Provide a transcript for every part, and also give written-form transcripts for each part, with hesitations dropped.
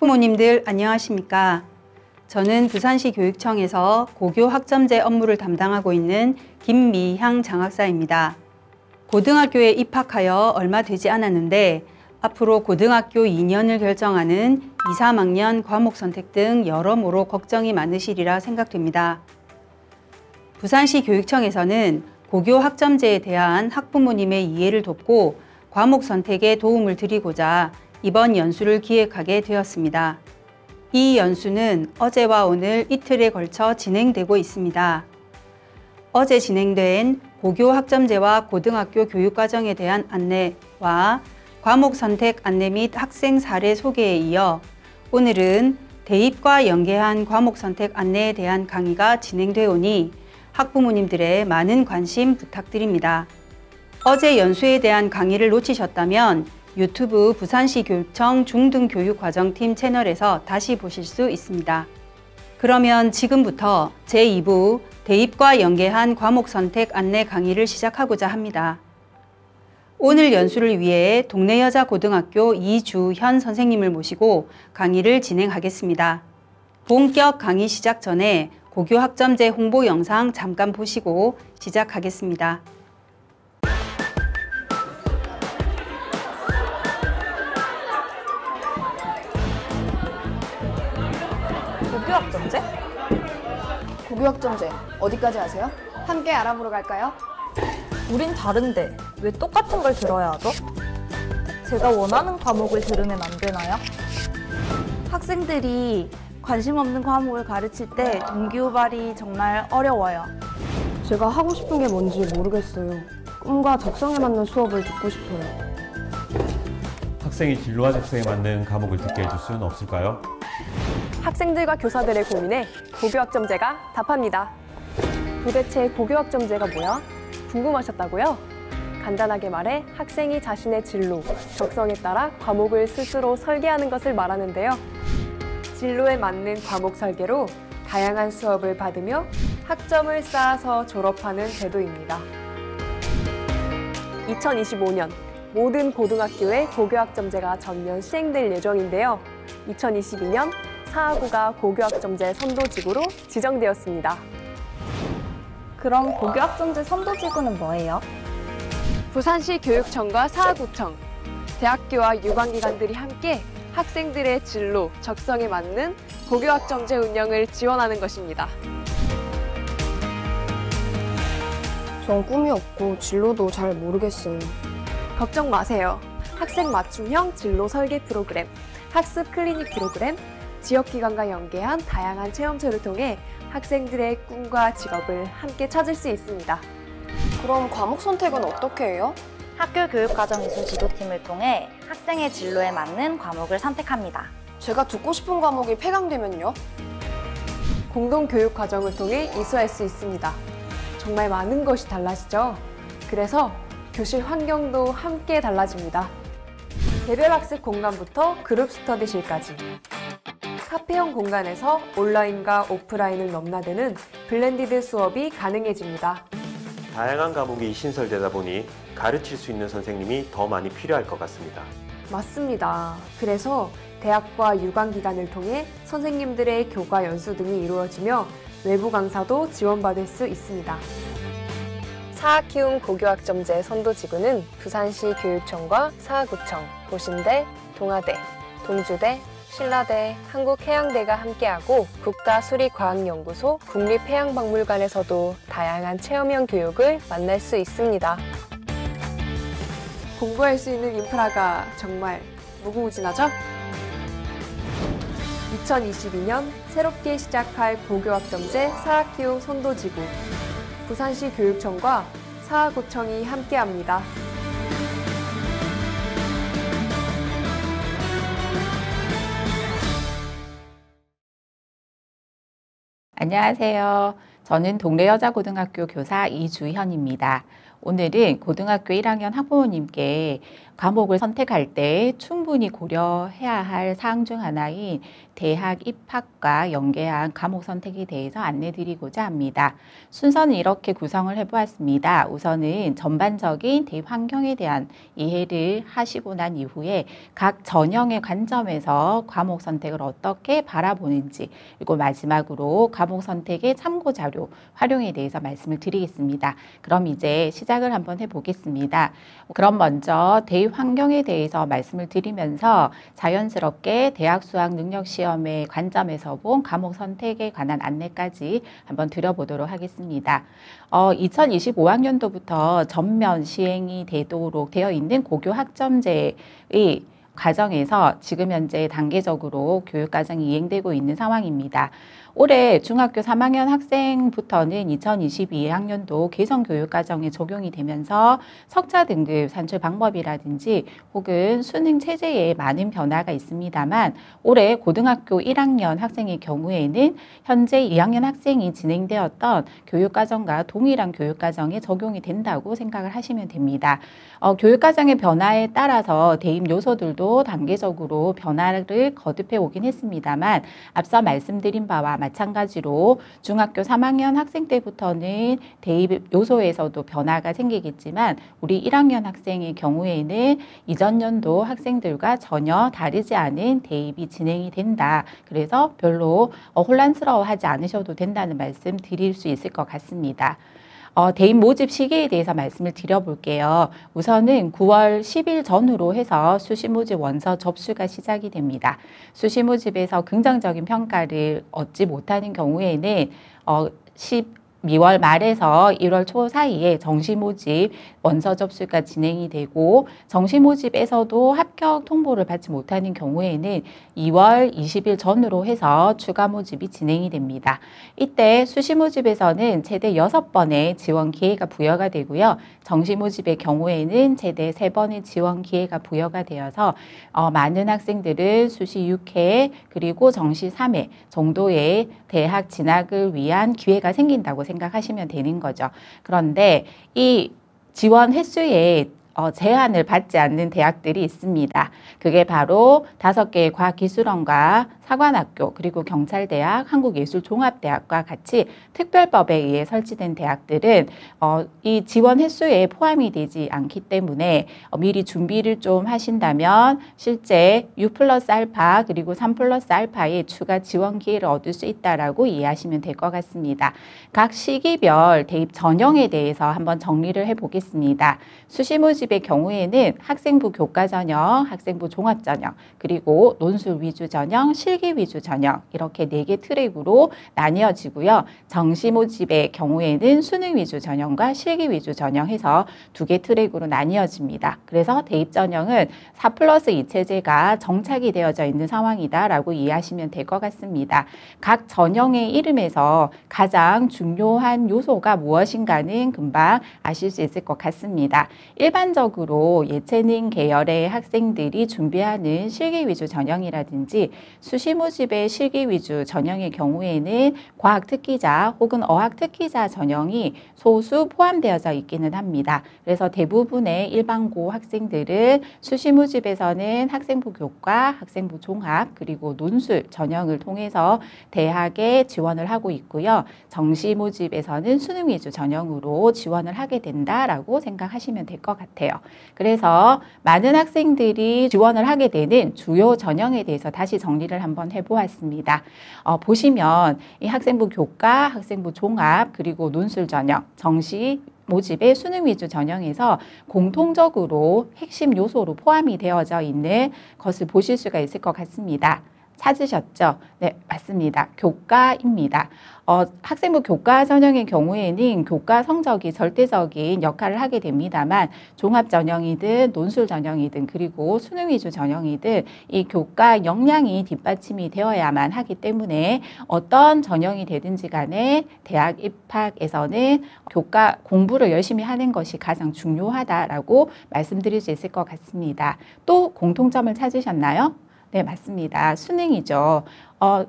학부모님들 안녕하십니까? 저는 부산시 교육청에서 고교 학점제 업무를 담당하고 있는 김미향 장학사입니다. 고등학교에 입학하여 얼마 되지 않았는데 앞으로 고등학교 2년을 결정하는 2, 3학년 과목 선택 등 여러모로 걱정이 많으시리라 생각됩니다. 부산시 교육청에서는 고교 학점제에 대한 학부모님의 이해를 돕고 과목 선택에 도움을 드리고자 이번 연수를 기획하게 되었습니다. 이 연수는 어제와 오늘 이틀에 걸쳐 진행되고 있습니다. 어제 진행된 고교 학점제와 고등학교 교육과정에 대한 안내와 과목 선택 안내 및 학생 사례 소개에 이어 오늘은 대입과 연계한 과목 선택 안내에 대한 강의가 진행되오니 학부모님들의 많은 관심 부탁드립니다. 어제 연수에 대한 강의를 놓치셨다면 유튜브 부산시 교육청 중등교육과정팀 채널에서 다시 보실 수 있습니다. 그러면 지금부터 제2부 대입과 연계한 과목 선택 안내 강의를 시작하고자 합니다. 오늘 연수를 위해 동래여자고등학교 이주현 선생님을 모시고 강의를 진행하겠습니다. 본격 강의 시작 전에 고교 학점제 홍보 영상 잠깐 보시고 시작하겠습니다. 고교 학점제? 고교 학점제 어디까지 아세요? 함께 알아보러 갈까요? 우린 다른데 왜 똑같은 걸 들어야 하죠? 제가 원하는 과목을 들으면 안 되나요? 학생들이 관심 없는 과목을 가르칠 때 동기유발이 정말 어려워요. 제가 하고 싶은 게 뭔지 모르겠어요. 꿈과 적성에 맞는 수업을 듣고 싶어요. 학생이 진로와 적성에 맞는 과목을 듣게 해줄 수는 없을까요? 학생들과 교사들의 고민에 고교학점제가 답합니다. 도대체 고교학점제가 뭐야? 궁금하셨다고요? 간단하게 말해 학생이 자신의 진로, 적성에 따라 과목을 스스로 설계하는 것을 말하는데요. 진로에 맞는 과목 설계로 다양한 수업을 받으며 학점을 쌓아서 졸업하는 제도입니다. 2025년 모든 고등학교에 고교학점제가 전면 시행될 예정인데요. 2022년 사하구가 고교학점제 선도지구로 지정되었습니다. 그럼 고교학점제 선도지구는 뭐예요? 부산시 교육청과 사하구청, 대학교와 유관기관들이 함께 학생들의 진로, 적성에 맞는 고교학점제 운영을 지원하는 것입니다. 전 꿈이 없고 진로도 잘 모르겠어요. 걱정 마세요. 학생 맞춤형 진로 설계 프로그램, 학습 클리닉 프로그램, 지역기관과 연계한 다양한 체험처를 통해 학생들의 꿈과 직업을 함께 찾을 수 있습니다. 그럼 과목 선택은 어떻게 해요? 학교 교육과정이수 지도팀을 통해 학생의 진로에 맞는 과목을 선택합니다. 제가 듣고 싶은 과목이 폐강되면요? 공동교육 과정을 통해 이수할 수 있습니다. 정말 많은 것이 달라지죠? 그래서 교실 환경도 함께 달라집니다. 개별 학습 공간부터 그룹 스터디실까지 카페형 공간에서 온라인과 오프라인을 넘나드는 블렌디드 수업이 가능해집니다. 다양한 과목이 신설되다 보니 가르칠 수 있는 선생님이 더 많이 필요할 것 같습니다. 맞습니다. 그래서 대학과 유관기관을 통해 선생님들의 교과 연수 등이 이루어지며 외부 강사도 지원받을 수 있습니다. 사하키움 고교학점제 선도지구는 부산시 교육청과 사하구청, 고신대, 동아대, 동주대, 신라대, 한국해양대가 함께하고 국가수리과학연구소, 국립해양박물관에서도 다양한 체험형 교육을 만날 수 있습니다. 공부할 수 있는 인프라가 정말 무궁무진하죠? 2022년 새롭게 시작할 고교학점제 사하키움 선도지구, 부산시 교육청과 사하구청이 함께합니다. 안녕하세요. 저는 동래여자고등학교 교사 이주현입니다. 오늘은 고등학교 1학년 학부모님께 과목을 선택할 때 충분히 고려해야 할 사항 중 하나인 대학 입학과 연계한 과목 선택에 대해서 안내드리고자 합니다. 순서는 이렇게 구성을 해보았습니다. 우선은 전반적인 대입 환경에 대한 이해를 하시고 난 이후에 각 전형의 관점에서 과목 선택을 어떻게 바라보는지, 그리고 마지막으로 과목 선택의 참고 자료 활용에 대해서 말씀을 드리겠습니다. 그럼 이제 시작을 한번 해보겠습니다. 그럼 먼저 대입 환경에 대해서 말씀을 드리면서 자연스럽게 대학 수학 능력 시험의 관점에서 본 과목 선택에 관한 안내까지 한번 드려보도록 하겠습니다. 2025학년도부터 전면 시행이 되도록 되어 있는 고교 학점제의 과정에서 지금 현재 단계적으로 교육과정이 이행되고 있는 상황입니다. 올해 중학교 3학년 학생부터는 2022학년도 개정 교육과정에 적용이 되면서 석차 등급 산출 방법이라든지 혹은 수능 체제에 많은 변화가 있습니다만, 올해 고등학교 1학년 학생의 경우에는 현재 2학년 학생이 진행되었던 교육과정과 동일한 교육과정에 적용이 된다고 생각을 하시면 됩니다. 교육과정의 변화에 따라서 대입 요소들도 단계적으로 변화를 거듭해 오긴 했습니다만, 앞서 말씀드린 바와 마찬가지로 중학교 3학년 학생 때부터는 대입 요소에서도 변화가 생기겠지만, 우리 1학년 학생의 경우에는 이전 연도 학생들과 전혀 다르지 않은 대입이 진행이 된다. 그래서 별로 혼란스러워하지 않으셔도 된다는 말씀 드릴 수 있을 것 같습니다. 대입 모집 시기에 대해서 말씀을 드려볼게요. 우선은 9월 10일 전후로 해서 수시 모집 원서 접수가 시작이 됩니다. 수시 모집에서 긍정적인 평가를 얻지 못하는 경우에는 12월 말에서 1월 초 사이에 정시 모집 원서 접수가 진행이 되고, 정시 모집에서도 합격 통보를 받지 못하는 경우에는 2월 20일 전후로 해서 추가 모집이 진행이 됩니다. 이때 수시 모집에서는 최대 6번의 지원 기회가 부여가 되고요. 정시 모집의 경우에는 최대 3번의 지원 기회가 부여가 되어서 많은 학생들은 수시 6회 그리고 정시 3회 정도의 대학 진학을 위한 기회가 생긴다고 생각하시면 되는 거죠. 그런데 이 지원 횟수에 제한을 받지 않는 대학들이 있습니다. 그게 바로 5개의 과학기술원과 사관학교, 그리고 경찰대학, 한국예술종합대학과 같이 특별법에 의해 설치된 대학들은 이 지원 횟수에 포함이 되지 않기 때문에 미리 준비를 좀 하신다면 실제 6+알파 그리고 3+알파의 추가 지원 기회를 얻을 수 있다라고 이해하시면 될 것 같습니다. 각 시기별 대입 전형에 대해서 한번 정리를 해보겠습니다. 수시 모집의 경우에는 학생부 교과 전형, 학생부 종합 전형, 그리고 논술 위주 전형, 실기 위주 전형, 이렇게 4개 트랙으로 나뉘어지고요. 정시 모집의 경우에는 수능 위주 전형과 실기 위주 전형 해서 2개 트랙으로 나뉘어집니다. 그래서 대입 전형은 4+2 체제가 정착이 되어져 있는 상황이다라고 이해하시면 될 것 같습니다. 각 전형의 이름에서 가장 중요한 요소가 무엇인가는 금방 아실 수 있을 것 같습니다. 일반적으로 예체능 계열의 학생들이 준비하는 실기 위주 전형이라든지 수시 모집의 실기 위주 전형의 경우에는 과학 특기자 혹은 어학 특기자 전형이 소수 포함되어져 있기는 합니다. 그래서 대부분의 일반고 학생들은 수시 모집에서는 학생부 교과, 학생부 종합, 그리고 논술 전형을 통해서 대학에 지원을 하고 있고요. 정시 모집에서는 수능 위주 전형으로 지원을 하게 된다라고 생각하시면 될 것 같아요. 그래서 많은 학생들이 지원을 하게 되는 주요 전형에 대해서 다시 정리를 한번 해보았습니다. 보시면 이 학생부 교과, 학생부 종합, 그리고 논술 전형, 정시 모집의 수능 위주 전형에서 공통적으로 핵심 요소로 포함이 되어져 있는 것을 보실 수가 있을 것 같습니다. 찾으셨죠? 네, 맞습니다. 교과입니다. 학생부 교과 전형의 경우에는 교과 성적이 절대적인 역할을 하게 됩니다만, 종합 전형이든 논술 전형이든 그리고 수능 위주 전형이든 이 교과 역량이 뒷받침이 되어야만 하기 때문에 어떤 전형이 되든지 간에 대학 입학에서는 교과 공부를 열심히 하는 것이 가장 중요하다라고 말씀드릴 수 있을 것 같습니다. 또 공통점을 찾으셨나요? 네, 맞습니다. 수능이죠.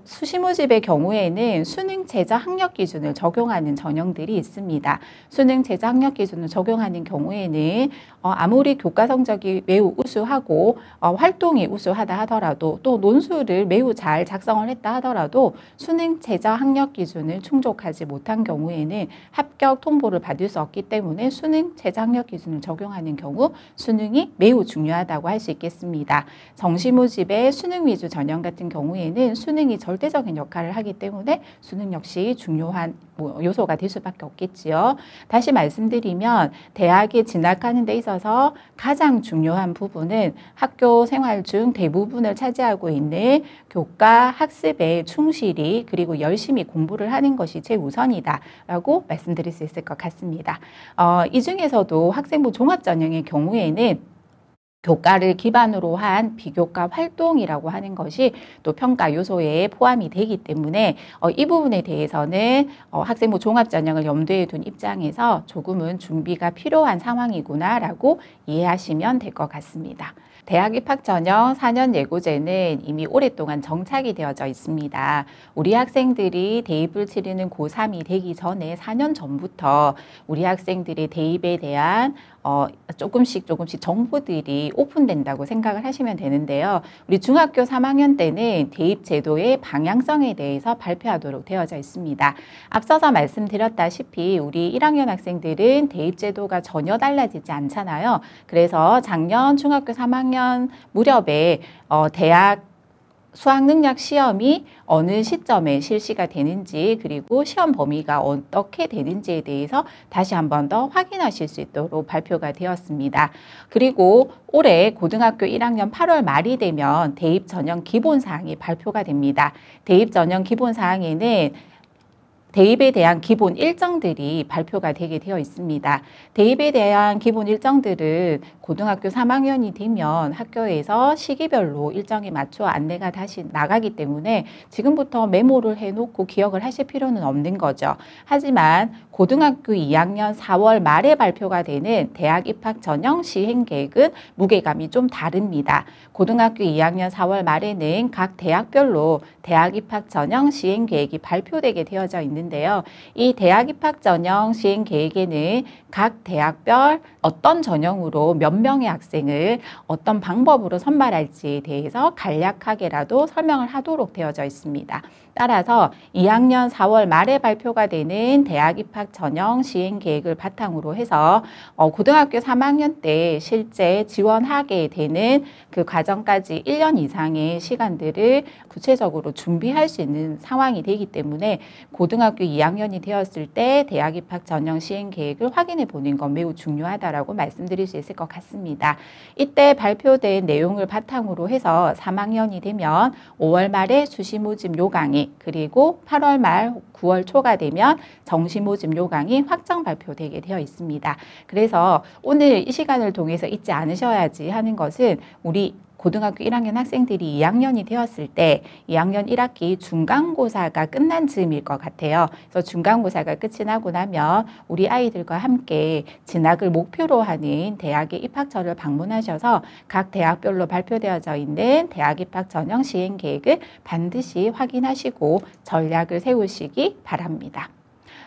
수시 모집의 경우에는 수능 최저 학력 기준을 적용하는 전형들이 있습니다. 수능 최저 학력 기준을 적용하는 경우에는 아무리 교과 성적이 매우 우수하고 활동이 우수하다 하더라도 또 논술을 매우 잘 작성을 했다 하더라도 수능 최저 학력 기준을 충족하지 못한 경우에는 합격 통보를 받을 수 없기 때문에 수능 최저 학력 기준을 적용하는 경우 수능이 매우 중요하다고 할 수 있겠습니다. 정시 모집의 수능 위주 전형 같은 경우에는 수능이 절대적인 역할을 하기 때문에 수능 역시 중요한 요소가 될 수밖에 없겠지요. 다시 말씀드리면 대학에 진학하는 데 있어서 가장 중요한 부분은 학교 생활 중 대부분을 차지하고 있는 교과 학습에 충실히 그리고 열심히 공부를 하는 것이 최우선이다 라고 말씀드릴 수 있을 것 같습니다. 이 중에서도 학생부 종합전형의 경우에는 교과를 기반으로 한 비교과 활동이라고 하는 것이 또 평가 요소에 포함이 되기 때문에 이 부분에 대해서는 학생부 종합전형을 염두에 둔 입장에서 조금은 준비가 필요한 상황이구나라고 이해하시면 될 것 같습니다. 대학 입학 전형 4년 예고제는 이미 오랫동안 정착이 되어져 있습니다. 우리 학생들이 대입을 치르는 고3이 되기 전에 4년 전부터 우리 학생들의 대입에 대한 조금씩 정보들이 오픈된다고 생각을 하시면 되는데요. 우리 중학교 3학년 때는 대입 제도의 방향성에 대해서 발표하도록 되어져 있습니다. 앞서서 말씀드렸다시피 우리 1학년 학생들은 대입 제도가 전혀 달라지지 않잖아요. 그래서 작년 중학교 3학년 무렵에 대학 수학능력 시험이 어느 시점에 실시가 되는지 그리고 시험 범위가 어떻게 되는지에 대해서 다시 한 번 더 확인하실 수 있도록 발표가 되었습니다. 그리고 올해 고등학교 1학년 8월 말이 되면 대입 전형 기본사항이 발표가 됩니다. 대입 전형 기본사항에는 대입에 대한 기본 일정들이 발표가 되게 되어 있습니다. 대입에 대한 기본 일정들은 고등학교 3학년이 되면 학교에서 시기별로 일정에 맞춰 안내가 다시 나가기 때문에 지금부터 메모를 해놓고 기억을 하실 필요는 없는 거죠. 하지만 고등학교 2학년 4월 말에 발표가 되는 대학 입학 전형 시행 계획은 무게감이 좀 다릅니다. 고등학교 2학년 4월 말에는 각 대학별로 대학 입학 전형 시행 계획이 발표되게 되어져 있는데요. 이 대학 입학 전형 시행 계획에는 각 대학별 어떤 전형으로 몇 명의 학생을 어떤 방법으로 선발할지에 대해서 간략하게라도 설명을 하도록 되어져 있습니다. 따라서 2학년 4월 말에 발표가 되는 대학 입학 전형 시행 계획을 바탕으로 해서 고등학교 3학년 때 실제 지원하게 되는 그 과정까지 1년 이상의 시간들을 구체적으로 준비할 수 있는 상황이 되기 때문에 고등학교 2학년이 되었을 때 대학 입학 전형 시행 계획을 확인해 보는 건 매우 중요하다라고 말씀드릴 수 있을 것 같습니다. 이때 발표된 내용을 바탕으로 해서 3학년이 되면 5월 말에 수시 모집 요강이 그리고 8월 말 9월 초가 되면 정시 모집 요강이 확정 발표되게 되어 있습니다. 그래서 오늘 이 시간을 통해서 잊지 않으셔야지 하는 것은 우리 고등학교 1학년 학생들이 2학년이 되었을 때 2학년 1학기 중간고사가 끝난 즈음일 것 같아요. 그래서 중간고사가 끝이 나고 나면 우리 아이들과 함께 진학을 목표로 하는 대학의 입학처를 방문하셔서 각 대학별로 발표되어져 있는 대학 입학 전형 시행 계획을 반드시 확인하시고 전략을 세우시기 바랍니다.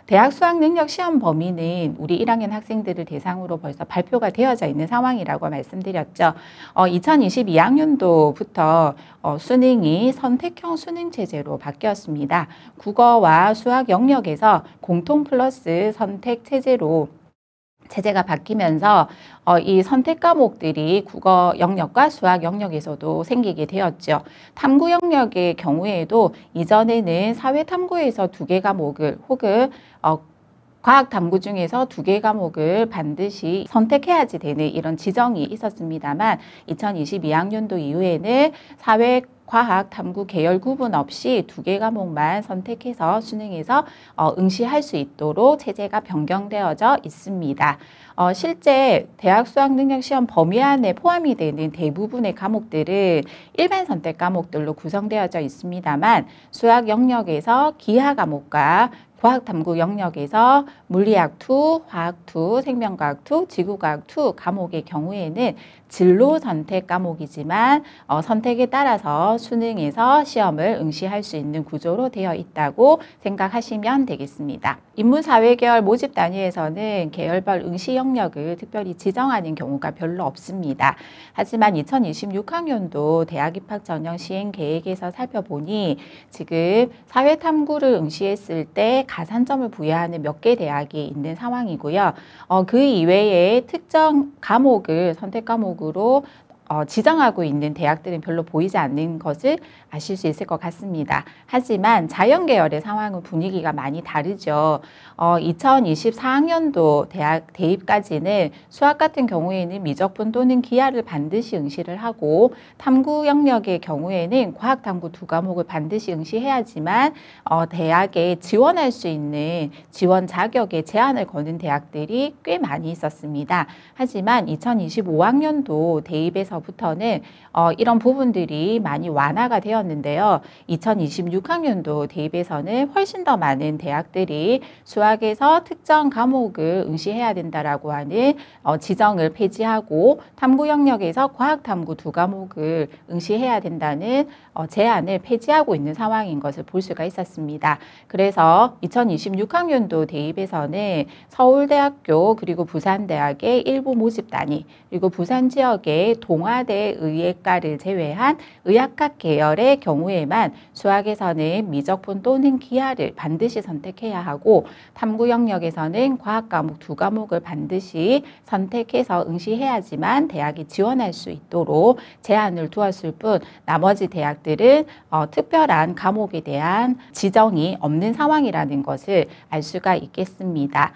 대학 수학능력 시험 범위는 우리 1학년 학생들을 대상으로 벌써 발표가 되어져 있는 상황이라고 말씀드렸죠. 2022학년도부터 수능이 선택형 수능 체제로 바뀌었습니다. 국어와 수학 영역에서 공통 플러스 선택 체제가 바뀌면서 이 선택 과목들이 국어 영역과 수학 영역에서도 생기게 되었죠. 탐구 영역의 경우에도 이전에는 사회 탐구에서 2개 과목을 혹은 과학 탐구 중에서 2개 과목을 반드시 선택해야지 되는 이런 지정이 있었습니다만 2022학년도 이후에는 사회 과학, 탐구, 계열 구분 없이 2개 과목만 선택해서 수능에서 응시할 수 있도록 체제가 변경되어져 있습니다. 실제 대학 수학능력 시험 범위 안에 포함이 되는 대부분의 과목들은 일반 선택 과목들로 구성되어져 있습니다만 수학 영역에서 기하 과목과 과학 탐구 영역에서 물리학 2, 화학 2, 생명과학 2, 지구과학 2 과목의 경우에는 진로 선택 과목이지만 선택에 따라서 수능에서 시험을 응시할 수 있는 구조로 되어 있다고 생각하시면 되겠습니다. 인문사회계열 모집 단위에서는 계열별 응시 영역을 특별히 지정하는 경우가 별로 없습니다. 하지만 2026학년도 대학 입학 전형 시행 계획에서 살펴보니 지금 사회탐구를 응시했을 때 가산점을 부여하는 몇 개 대학이 있는 상황이고요. 그 이외에 특정 과목을 선택 과목으로 지정하고 있는 대학들은 별로 보이지 않는 것을 아실 수 있을 것 같습니다. 하지만 자연계열의 상황은 분위기가 많이 다르죠. 2024학년도 대학 대입까지는 수학 같은 경우에는 미적분 또는 기하를 반드시 응시를 하고 탐구 영역의 경우에는 과학, 탐구 두 과목을 반드시 응시해야지만 대학에 지원할 수 있는 지원 자격에 제한을 거는 대학들이 꽤 많이 있었습니다. 하지만 2025학년도 대입에서부터는 이런 부분들이 많이 완화가 되었는데요. 2026학년도 대입에서는 훨씬 더 많은 대학들이 수학에서 특정 과목을 응시해야 된다라고 하는 지정을 폐지하고 탐구 영역에서 과학, 탐구 두 과목을 응시해야 된다는 제한을 폐지하고 있는 상황인 것을 볼 수가 있었습니다. 그래서 2026학년도 대입에서는 서울대학교 그리고 부산대학의 일부 모집 단위 그리고 부산 지역의 동아대 의예과를 제외한 의학학 계열의 경우에만 수학에서는 미적분 또는 기하를 반드시 선택해야 하고 탐구 영역에서는 과학 과목 두 과목을 반드시 선택해서 응시해야지만 대학이 지원할 수 있도록 제한을 두었을 뿐 나머지 대학들은 특별한 과목에 대한 지정이 없는 상황이라는 것을 알 수가 있겠습니다.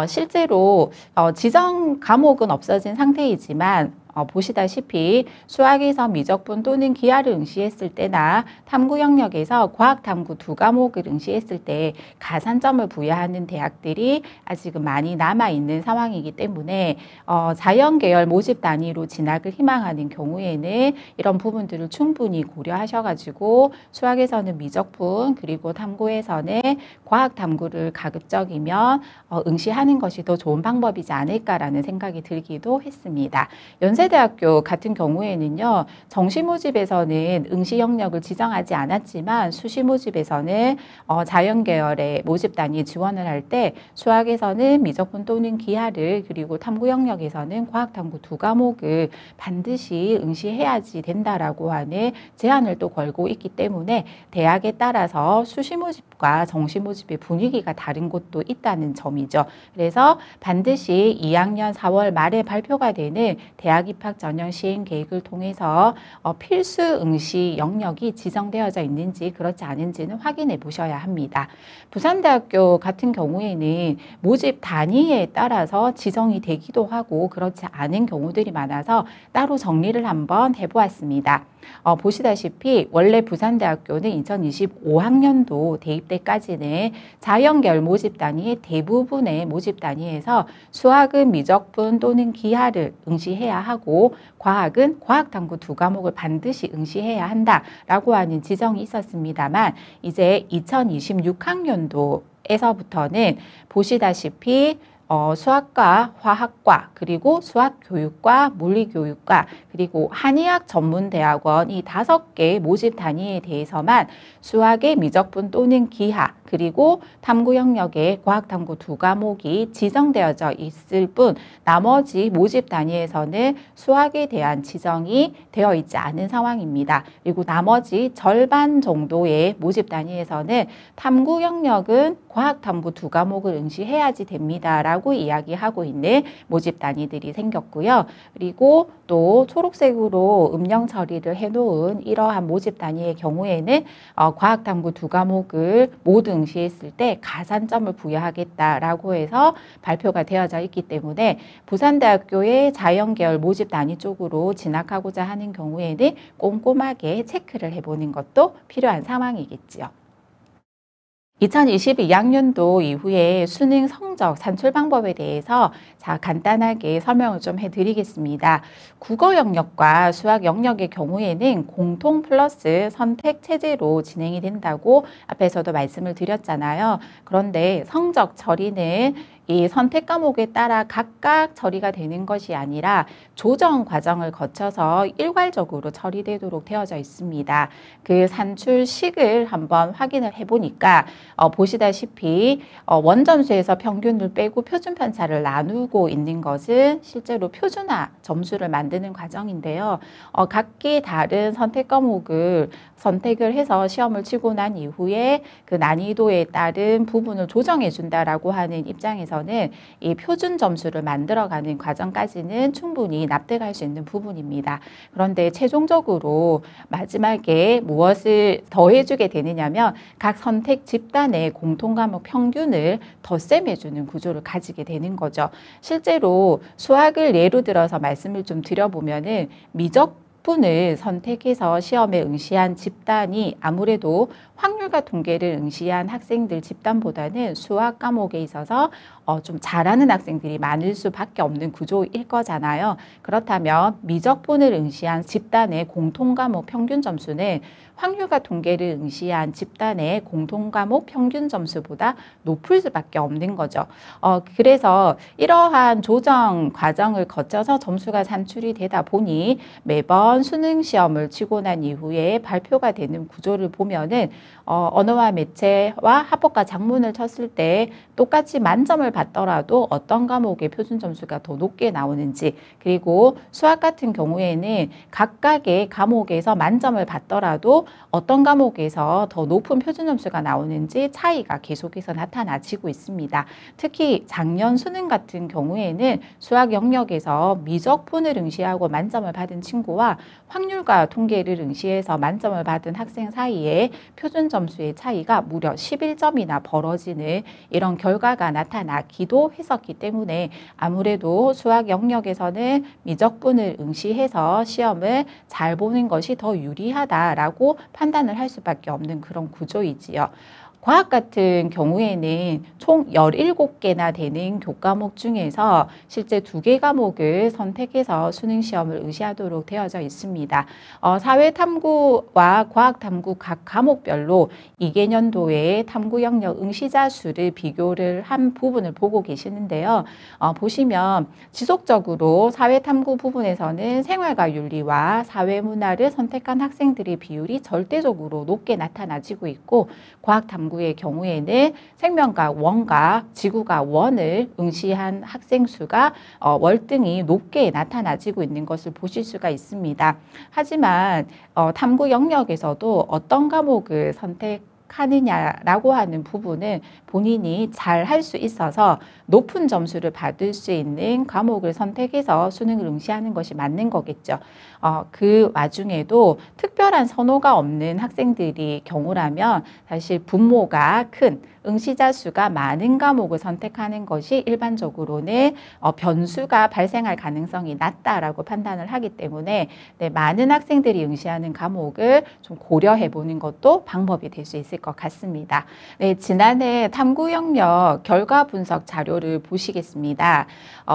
실제로 지정 과목은 없어진 상태이지만 보시다시피 수학에서 미적분 또는 기하를 응시했을 때나 탐구 영역에서 과학, 탐구 두 과목을 응시했을 때 가산점을 부여하는 대학들이 아직은 많이 남아있는 상황이기 때문에 자연계열 모집 단위로 진학을 희망하는 경우에는 이런 부분들을 충분히 고려하셔가지고 수학에서는 미적분 그리고 탐구에서는 과학, 탐구를 가급적이면 응시하는 것이 더 좋은 방법이지 않을까라는 생각이 들기도 했습니다. 연세대학교 같은 경우에는요, 정시 모집에서는 응시 영역을 지정하지 않았지만 수시 모집에서는 자연계열의 모집 단위 지원을 할 때 수학에서는 미적분 또는 기하를 그리고 탐구 영역에서는 과학, 탐구 두 과목을 반드시 응시해야지 된다라고 하는 제한을 또 걸고 있기 때문에 대학에 따라서 수시 모집과 정시 모집의 분위기가 다른 곳도 있다는 점이죠. 그래서 반드시 2학년 4월 말에 발표가 되는 대학 입학 전형 시행 계획을 통해서 필수 응시 영역이 지정되어져 있는지 그렇지 않은지는 확인해 보셔야 합니다. 부산대학교 같은 경우에는 모집 단위에 따라서 지정이 되기도 하고 그렇지 않은 경우들이 많아서 따로 정리를 한번 해보았습니다. 보시다시피 원래 부산대학교는 2025학년도 대입 때까지는 자연계열 모집 단위의 대부분의 모집 단위에서 수학은 미적분 또는 기하를 응시해야 하고 과학은 과학탐구 두 과목을 반드시 응시해야 한다라고 하는 지정이 있었습니다만 이제 2026학년도에서부터는 보시다시피 수학과, 화학과, 그리고 수학교육과, 물리교육과, 그리고 한의학 전문대학원 이 5개 모집 단위에 대해서만 수학의 미적분 또는 기하, 그리고 탐구 영역의 과학탐구 두 과목이 지정되어져 있을 뿐 나머지 모집 단위에서는 수학에 대한 지정이 되어 있지 않은 상황입니다. 그리고 나머지 절반 정도의 모집 단위에서는 탐구 영역은 과학탐구 두 과목을 응시해야지 됩니다라고 이야기하고 있는 모집 단위들이 생겼고요. 그리고 또 초록색으로 음영 처리를 해놓은 이러한 모집 단위의 경우에는 과학탐구 두 과목을 모두 응시했을 때 가산점을 부여하겠다라고 해서 발표가 되어져 있기 때문에 부산대학교의 자연계열 모집 단위 쪽으로 진학하고자 하는 경우에는 꼼꼼하게 체크를 해보는 것도 필요한 상황이겠지요. 2022학년도 이후에 수능 성적 산출 방법에 대해서 간단하게 설명을 좀 해드리겠습니다. 국어 영역과 수학 영역의 경우에는 공통 플러스 선택 체제로 진행이 된다고 앞에서도 말씀을 드렸잖아요. 그런데 성적 처리는 이 선택 과목에 따라 각각 처리가 되는 것이 아니라 조정 과정을 거쳐서 일괄적으로 처리되도록 되어져 있습니다. 그 산출식을 한번 확인을 해보니까 보시다시피 원점수에서 평균을 빼고 표준 편차를 나누고 있는 것은 실제로 표준화 점수를 만드는 과정인데요. 각기 다른 선택 과목을 선택을 해서 시험을 치고 난 이후에 그 난이도에 따른 부분을 조정해 준다라고 하는 입장에서는 이 표준 점수를 만들어가는 과정까지는 충분히 납득할 수 있는 부분입니다. 그런데 최종적으로 마지막에 무엇을 더해주게 되느냐면 각 선택 집단의 공통과목 평균을 덧셈해주는 구조를 가지게 되는 거죠. 실제로 수학을 예로 들어서 말씀을 좀 드려보면은 미적분을 선택해서 시험에 응시한 집단이 아무래도 확률과 통계를 응시한 학생들 집단보다는 수학 과목에 있어서 좀 잘하는 학생들이 많을 수밖에 없는 구조일 거잖아요. 그렇다면 미적분을 응시한 집단의 공통과목 평균 점수는 확률과 통계를 응시한 집단의 공통과목 평균 점수보다 높을 수밖에 없는 거죠. 그래서 이러한 조정 과정을 거쳐서 점수가 산출이 되다 보니 매번 수능 시험을 치고 난 이후에 발표가 되는 구조를 보면은 언어와 매체와 합법과 작문을 쳤을 때 똑같이 만점을 받더라도 어떤 과목의 표준 점수가 더 높게 나오는지, 그리고 수학 같은 경우에는 각각의 과목에서 만점을 받더라도 어떤 과목에서 더 높은 표준 점수가 나오는지 차이가 계속해서 나타나지고 있습니다. 특히 작년 수능 같은 경우에는 수학 영역에서 미적분을 응시하고 만점을 받은 친구와 확률과 통계를 응시해서 만점을 받은 학생 사이에 표준 점수의 차이가 무려 11점이나 벌어지는 이런 결과가 나타나기도 했었기 때문에 아무래도 수학 영역에서는 미적분을 응시해서 시험을 잘 보는 것이 더 유리하다라고 판단을 할 수밖에 없는 그런 구조이지요. 과학 같은 경우에는 총 17개나 되는 교과목 중에서 실제 2개 과목을 선택해서 수능시험을 응시하도록 되어져 있습니다. 사회탐구와 과학탐구 각 과목별로 2개년도에 탐구 영역 응시자 수를 비교를 한 부분을 보고 계시는데요. 보시면 지속적으로 사회탐구 부분에서는 생활과 윤리와 사회문화를 선택한 학생들의 비율이 절대적으로 높게 나타나지고 있고, 과학탐구 의 경우에는 생명과 원과 지구과 원을 응시한 학생 수가 월등히 높게 나타나지고 있는 것을 보실 수가 있습니다. 하지만 탐구 영역에서도 어떤 과목을 선택하느냐라고 하는 부분은 본인이 잘 할 수 있어서 높은 점수를 받을 수 있는 과목을 선택해서 수능을 응시하는 것이 맞는 거겠죠. 그 와중에도 특별한 선호가 없는 학생들이 경우라면 사실 분모가 큰 응시자 수가 많은 과목을 선택하는 것이 일반적으로는 변수가 발생할 가능성이 낮다라고 판단을 하기 때문에 많은 학생들이 응시하는 과목을 좀 고려해 보는 것도 방법이 될 수 있을 것 같습니다. 지난해 탐구 영역 결과 분석 자료를 보시겠습니다.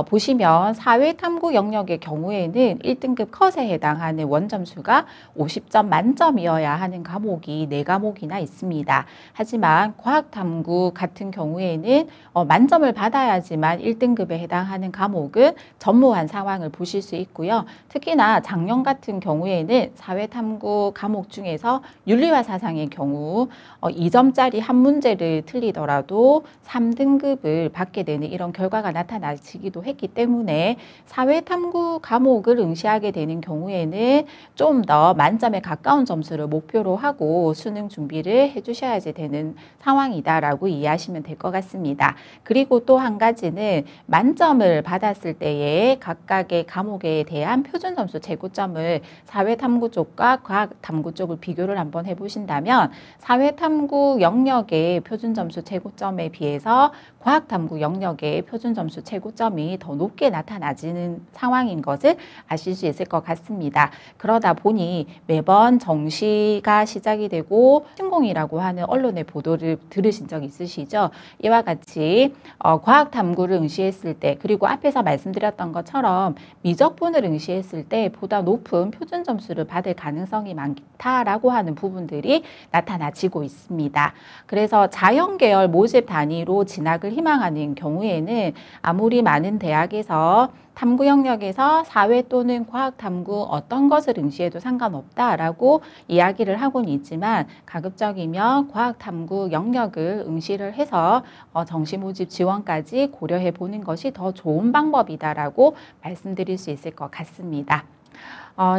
보시면 사회탐구 영역의 경우에는 1등급 컷에 해당하는 원점수가 50점 만점이어야 하는 과목이 4과목이나 있습니다. 하지만 과학탐구 같은 경우에는 만점을 받아야지만 1등급에 해당하는 과목은 전무한 상황을 보실 수 있고요. 특히나 작년 같은 경우에는 사회탐구 과목 중에서 윤리와 사상의 경우 2점짜리 한 문제를 틀리더라도 3등급을 받게 되는 이런 결과가 나타나시기도 했기 때문에 사회탐구 과목을 응시하게 되는 경우에는 좀 더 만점에 가까운 점수를 목표로 하고 수능 준비를 해주셔야지 되는 상황이다라고 이해하시면 될 것 같습니다. 그리고 또 한 가지는 만점을 받았을 때에 각각의 과목에 대한 표준 점수 최고점을 사회탐구 쪽과 과학탐구 쪽을 비교를 한번 해보신다면 사회탐구 영역의 표준 점수 최고점에 비해서 과학탐구 영역의 표준 점수 최고점이 더 높게 나타나지는 상황인 것을 아실 수 있을 것 같습니다. 그러다 보니 매번 정시가 시작이 되고 신공이라고 하는 언론의 보도를 들으신 적 있으시죠? 이와 같이 과학탐구를 응시했을 때, 그리고 앞에서 말씀드렸던 것처럼 미적분을 응시했을 때 보다 높은 표준 점수를 받을 가능성이 많다라고 하는 부분들이 나타나지고 있습니다. 그래서 자연계열 모집 단위로 진학을 희망하는 경우에는 아무리 많은 대학에서 탐구 영역에서 사회 또는 과학 탐구 어떤 것을 응시해도 상관없다라고 이야기를 하고는 있지만 가급적이면 과학 탐구 영역을 응시를 해서 정시 모집 지원까지 고려해 보는 것이 더 좋은 방법이다라고 말씀드릴 수 있을 것 같습니다.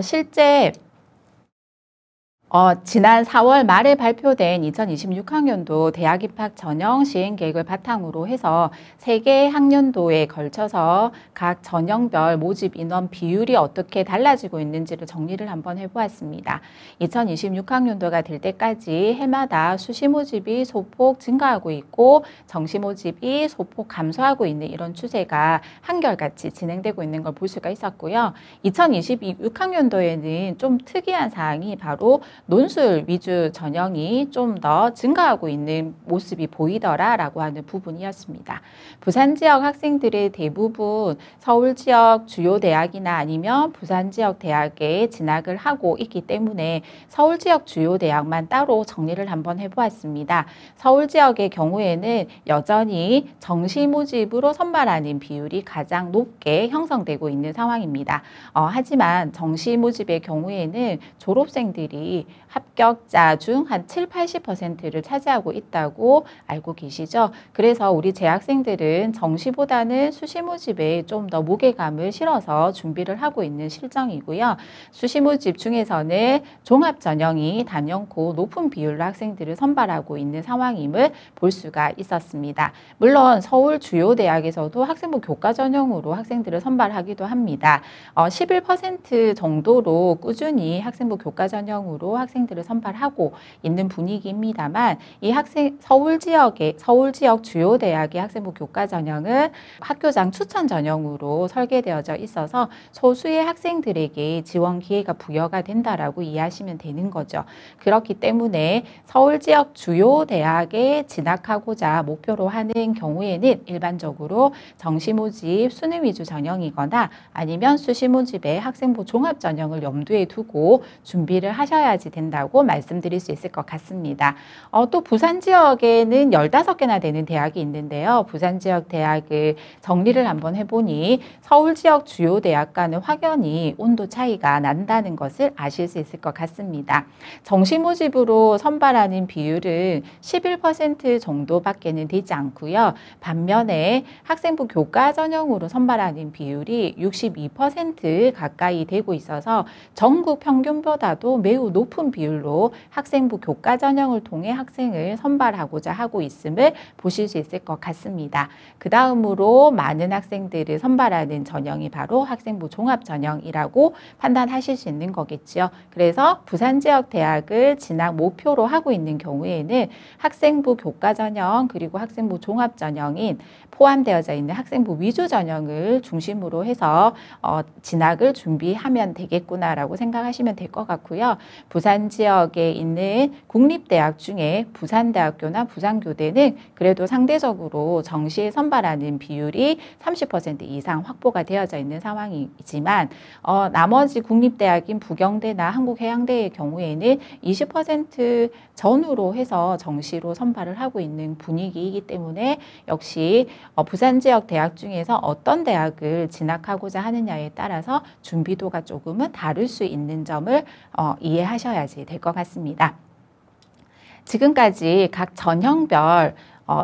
실제 지난 4월 말에 발표된 2026학년도 대학 입학 전형 시행 계획을 바탕으로 해서 3개 학년도에 걸쳐서 각 전형별 모집 인원 비율이 어떻게 달라지고 있는지를 정리를 한번 해보았습니다. 2026학년도가 될 때까지 해마다 수시 모집이 소폭 증가하고 있고 정시 모집이 소폭 감소하고 있는 이런 추세가 한결같이 진행되고 있는 걸 볼 수가 있었고요. 2026학년도에는 좀 특이한 사항이 바로 논술 위주 전형이 좀 더 증가하고 있는 모습이 보이더라라고 하는 부분이었습니다. 부산 지역 학생들의 대부분 서울 지역 주요 대학이나 아니면 부산 지역 대학에 진학을 하고 있기 때문에 서울 지역 주요 대학만 따로 정리를 한번 해보았습니다. 서울 지역의 경우에는 여전히 정시 모집으로 선발하는 비율이 가장 높게 형성되고 있는 상황입니다. 하지만 정시 모집의 경우에는 졸업생들이 합격자 중 한 70~80%를 차지하고 있다고 알고 계시죠? 그래서 우리 재학생들은 정시보다는 수시 모집에 좀 더 무게감을 실어서 준비를 하고 있는 실정이고요. 수시 모집 중에서는 종합 전형이 단연코 높은 비율로 학생들을 선발하고 있는 상황임을 볼 수가 있었습니다. 물론 서울 주요 대학에서도 학생부 교과 전형으로 학생들을 선발하기도 합니다. 11% 정도로 꾸준히 학생부 교과 전형으로 학생들을 선발하고 있는 분위기입니다만 이 서울 지역 주요 대학의 학생부 교과 전형은 학교장 추천 전형으로 설계되어져 있어서 소수의 학생들에게 지원 기회가 부여가 된다라고 이해하시면 되는 거죠. 그렇기 때문에 서울 지역 주요 대학에 진학하고자 목표로 하는 경우에는 일반적으로 정시 모집 수능 위주 전형이거나 아니면 수시 모집의 학생부 종합 전형을 염두에 두고 준비를 하셔야지 된다고 말씀드릴 수 있을 것 같습니다. 또 부산 지역에는 15개나 되는 대학이 있는데요. 부산 지역 대학을 정리를 한번 해보니 서울 지역 주요 대학과는 확연히 온도 차이가 난다는 것을 아실 수 있을 것 같습니다. 정시 모집으로 선발하는 비율은 11% 정도밖에는 되지 않고요. 반면에 학생부 교과 전형으로 선발하는 비율이 62% 가까이 되고 있어서 전국 평균보다도 매우 높은 비율로 학생부 교과 전형을 통해 학생을 선발하고자 하고 있음을 보실 수 있을 것 같습니다. 그 다음으로 많은 학생들을 선발하는 전형이 바로 학생부 종합 전형이라고 판단하실 수 있는 거겠죠. 그래서 부산 지역 대학을 진학 목표로 하고 있는 경우에는 학생부 교과 전형 그리고 학생부 종합 전형인 포함되어져 있는 학생부 위주 전형을 중심으로 해서 진학을 준비하면 되겠구나라고 생각하시면 될 것 같고요. 부산 지역에 있는 국립대학 중에 부산대학교나 부산교대는 그래도 상대적으로 정시에 선발하는 비율이 30% 이상 확보가 되어져 있는 상황이지만 나머지 국립대학인 부경대나 한국해양대의 경우에는 20% 전후로 해서 정시로 선발을 하고 있는 분위기이기 때문에 역시 부산 지역 대학 중에서 어떤 대학을 진학하고자 하느냐에 따라서 준비도가 조금은 다를 수 있는 점을 이해하셔야지 될 것 같습니다. 지금까지 각 전형별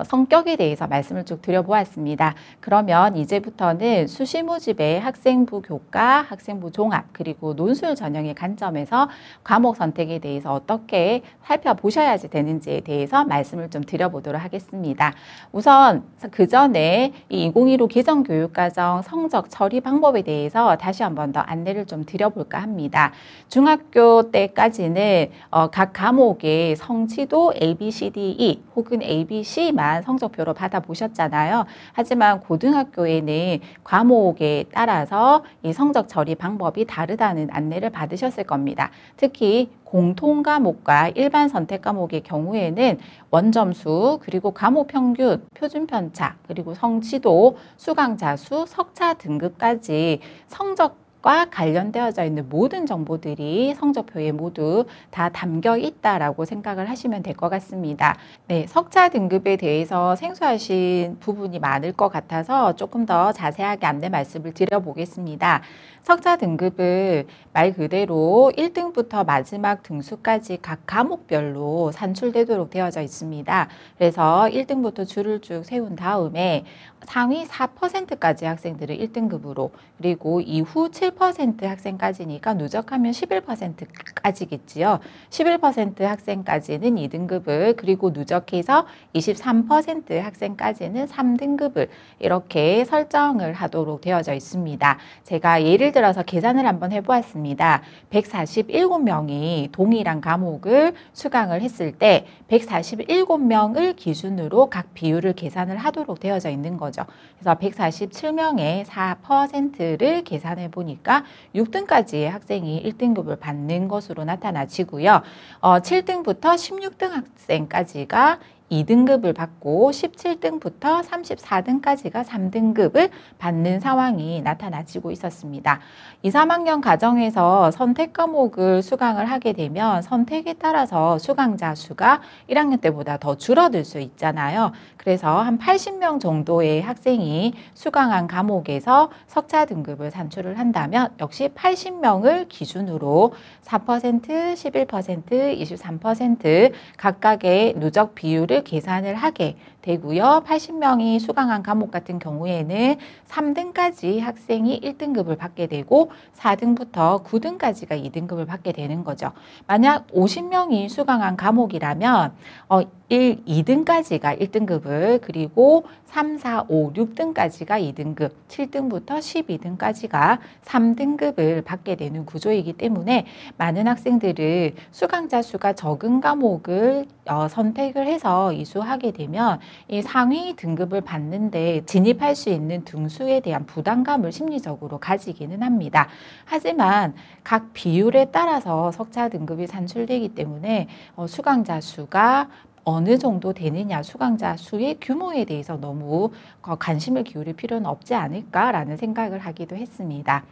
성격에 대해서 말씀을 쭉 드려보았습니다. 그러면 이제부터는 수시 모집의 학생부 교과, 학생부 종합, 그리고 논술 전형의 관점에서 과목 선택에 대해서 어떻게 살펴보셔야지 되는지에 대해서 말씀을 좀 드려보도록 하겠습니다. 우선 그 전에 이 2015 개정교육과정 성적 처리 방법에 대해서 다시 한 번 더 안내를 좀 드려볼까 합니다. 중학교 때까지는 각 과목의 성취도 A, B, C, D, E 혹은 A, B, C 만 성적표로 받아보셨잖아요. 하지만 고등학교에는 과목에 따라서 이 성적 처리 방법이 다르다는 안내를 받으셨을 겁니다. 특히 공통 과목과 일반 선택 과목의 경우에는 원점수, 그리고 과목 평균, 표준 편차, 그리고 성취도, 수강자 수, 석차 등급까지 성적 학과 관련되어져 있는 모든 정보들이 성적표에 모두 다 담겨 있다라고 생각을 하시면 될 것 같습니다. 네, 석차 등급에 대해서 생소하신 부분이 많을 것 같아서 조금 더 자세하게 안내 말씀을 드려보겠습니다. 석차 등급은 말 그대로 1등부터 마지막 등수까지 각 과목별로 산출되도록 되어져 있습니다. 그래서 1등부터 줄을 쭉 세운 다음에 상위 4%까지 학생들을 1등급으로, 그리고 이후 7% 학생까지니까 누적하면 11%까지겠지요. 11% 학생까지는 2등급을, 그리고 누적해서 23% 학생까지는 3등급을 이렇게 설정을 하도록 되어져 있습니다. 제가 예를 들어서 계산을 한번 해보았습니다. 147명이 동일한 과목을 수강을 했을 때 147명을 기준으로 각 비율을 계산을 하도록 되어져 있는 거죠. 그래서 147명의 4%를 계산해 보니까 6등까지의 학생이 1등급을 받는 것으로 나타나지고요. 7등부터 16등 학생까지가 2등급을 받고 17등부터 34등까지가 3등급을 받는 상황이 나타나지고 있었습니다. 2, 3학년 과정에서 선택 과목을 수강을 하게 되면 선택에 따라서 수강자 수가 1학년 때보다 더 줄어들 수 있잖아요. 그래서 한 80명 정도의 학생이 수강한 과목에서 석차 등급을 산출을 한다면 역시 80명을 기준으로 4%, 11%, 23% 각각의 누적 비율을 계산을 하게 되고요. 80명이 수강한 과목 같은 경우에는 3등까지 학생이 1등급을 받게 되고 4등부터 9등까지가 2등급을 받게 되는 거죠. 만약 50명이 수강한 과목이라면 2등까지가 1등급을, 그리고 3, 4, 5, 6등까지가 2등급, 7등부터 12등까지가 3등급을 받게 되는 구조이기 때문에 많은 학생들은 수강자 수가 적은 과목을 선택을 해서 이수하게 되면 이 상위 등급을 받는데 진입할 수 있는 등수에 대한 부담감을 심리적으로 가지기는 합니다. 하지만 각 비율에 따라서 석차 등급이 산출되기 때문에 수강자 수가 어느 정도 되느냐, 수강자 수의 규모에 대해서 너무 관심을 기울일 필요는 없지 않을까라는 생각을 하기도 했습니다.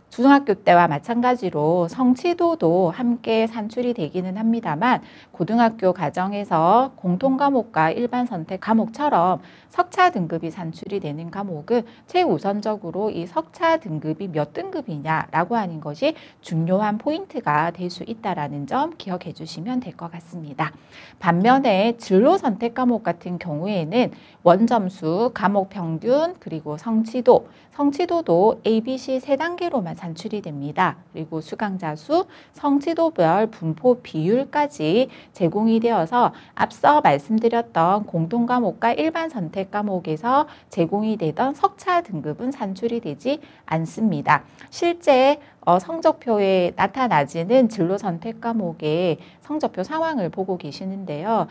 중학교 때와 마찬가지로 성취도도 함께 산출이 되기는 합니다만 고등학교 과정에서 공통과목과 일반 선택 과목처럼 석차 등급이 산출이 되는 과목은 최우선적으로 이 석차 등급이 몇 등급이냐라고 하는 것이 중요한 포인트가 될 수 있다는 점 기억해 주시면 될 것 같습니다. 반면에 진로 선택 과목 같은 경우에는 원점수, 과목 평균, 그리고 성취도도 A, B, C 세 단계로만 산출이 됩니다. 그리고 수강자 수, 성취도별 분포 비율까지 제공이 되어서 앞서 말씀드렸던 공통과목과 일반 선택 과목에서 제공이 되던 석차 등급은 산출이 되지 않습니다. 실제 성적표에 나타나지는 진로 선택 과목의 성적표 상황을 보고 계시는데요.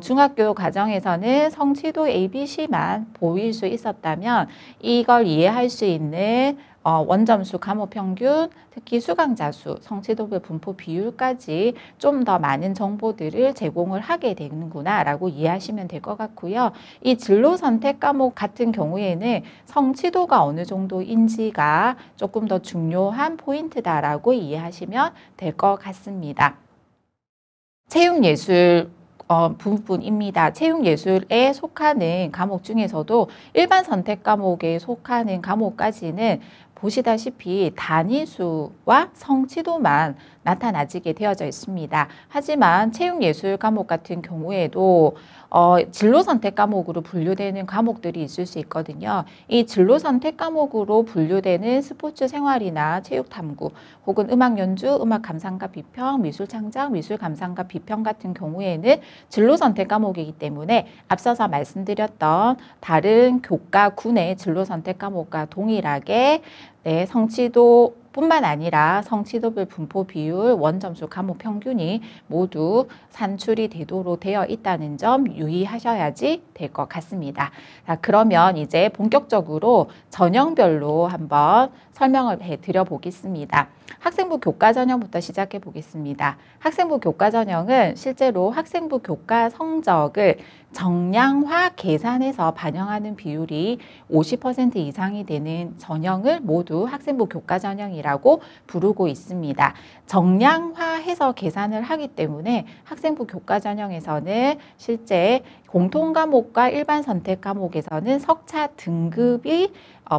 중학교 과정에서는 성취도 A, B, C만 보일 수 있었다면 이걸 이해할 수 있는 원점수, 과목 평균, 특히 수강자 수, 성취도별 분포 비율까지 좀 더 많은 정보들을 제공을 하게 되는구나 라고 이해하시면 될 것 같고요. 이 진로 선택 과목 같은 경우에는 성취도가 어느 정도인지가 조금 더 중요한 포인트다라고 이해하시면 될 것 같습니다. 체육예술 부분입니다. 체육예술에 속하는 과목 중에서도 일반 선택 과목에 속하는 과목까지는 보시다시피 단위수와 성취도만 나타나지게 되어져 있습니다. 하지만 체육예술 과목 같은 경우에도 진로 선택 과목으로 분류되는 과목들이 있을 수 있거든요. 이 진로 선택 과목으로 분류되는 스포츠 생활이나 체육 탐구 혹은 음악 연주, 음악 감상과 비평, 미술 창작, 미술 감상과 비평 같은 경우에는 진로 선택 과목이기 때문에 앞서서 말씀드렸던 다른 교과군의 진로 선택 과목과 동일하게 성취도 뿐만 아니라 성취도별 분포 비율, 원점수, 과목 평균이 모두 산출이 되도록 되어 있다는 점 유의하셔야지 될 것 같습니다. 자, 그러면 이제 본격적으로 전형별로 한번 설명을 해드려 보겠습니다. 학생부 교과 전형부터 시작해 보겠습니다. 학생부 교과 전형은 실제로 학생부 교과 성적을 정량화 계산해서 반영하는 비율이 50% 이상이 되는 전형을 모두 학생부 교과 전형이라 과정이라고 부르고 있습니다. 정량화해서 계산을 하기 때문에 학생부 교과 전형에서는 실제 공통과목과 일반 선택 과목에서는 석차 등급이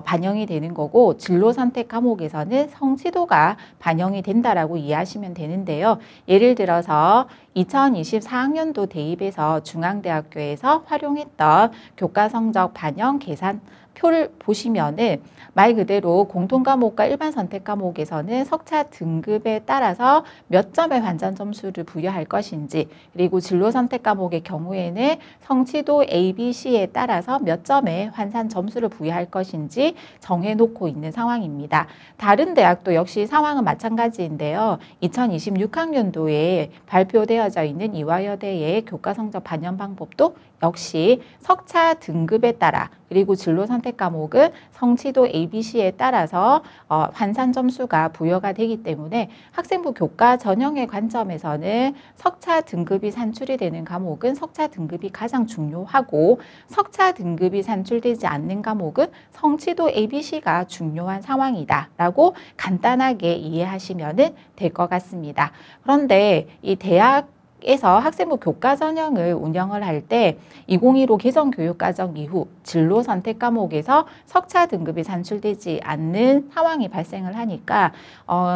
반영이 되는 거고, 진로 선택 과목에서는 성취도가 반영이 된다라고 이해하시면 되는데요. 예를 들어서 2024학년도 대입에서 중앙대학교에서 활용했던 교과 성적 반영 계산 표를 보시면은 말 그대로 공통과목과 일반 선택 과목에서는 석차 등급에 따라서 몇 점의 환산 점수를 부여할 것인지, 그리고 진로 선택 과목의 경우에는 성취도 A, B, C에 따라서 몇 점의 환산 점수를 부여할 것인지 정해놓고 있는 상황입니다. 다른 대학도 역시 상황은 마찬가지인데요. 2026학년도에 발표되어져 있는 이화여대의 교과 성적 반영 방법도 역시 석차 등급에 따라, 그리고 진로 선택 과목은 성취도 ABC에 따라서 환산 점수가 부여가 되기 때문에 학생부 교과 전형의 관점에서는 석차 등급이 산출이 되는 과목은 석차 등급이 가장 중요하고, 석차 등급이 산출되지 않는 과목은 성취도 ABC가 중요한 상황이다 라고 간단하게 이해하시면 될 것 같습니다. 그런데 이 대학에서 학생부 교과 전형을 운영을 할 때 2015 개정 교육과정 이후 진로 선택 과목에서 석차 등급이 산출되지 않는 상황이 발생을 하니까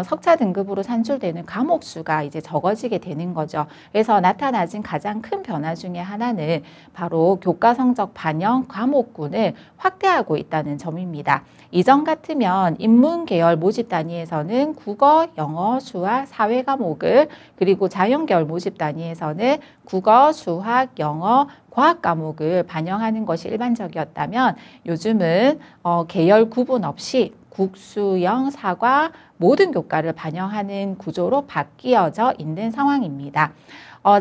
석차 등급으로 산출되는 과목 수가 이제 적어지게 되는 거죠. 그래서 나타나진 가장 큰 변화 중에 하나는 바로 교과 성적 반영 과목군을 확대하고 있다는 점입니다. 이전 같으면 인문 계열 모집 단위에서는 국어, 영어, 수학, 사회 과목을, 그리고 자연 계열 모집 단위에서는 국어, 수학, 영어, 과학 과목을 반영하는 것이 일반적이었다면, 요즘은 계열 구분 없이 국수, 영, 사과 모든 교과를 반영하는 구조로 바뀌어져 있는 상황입니다.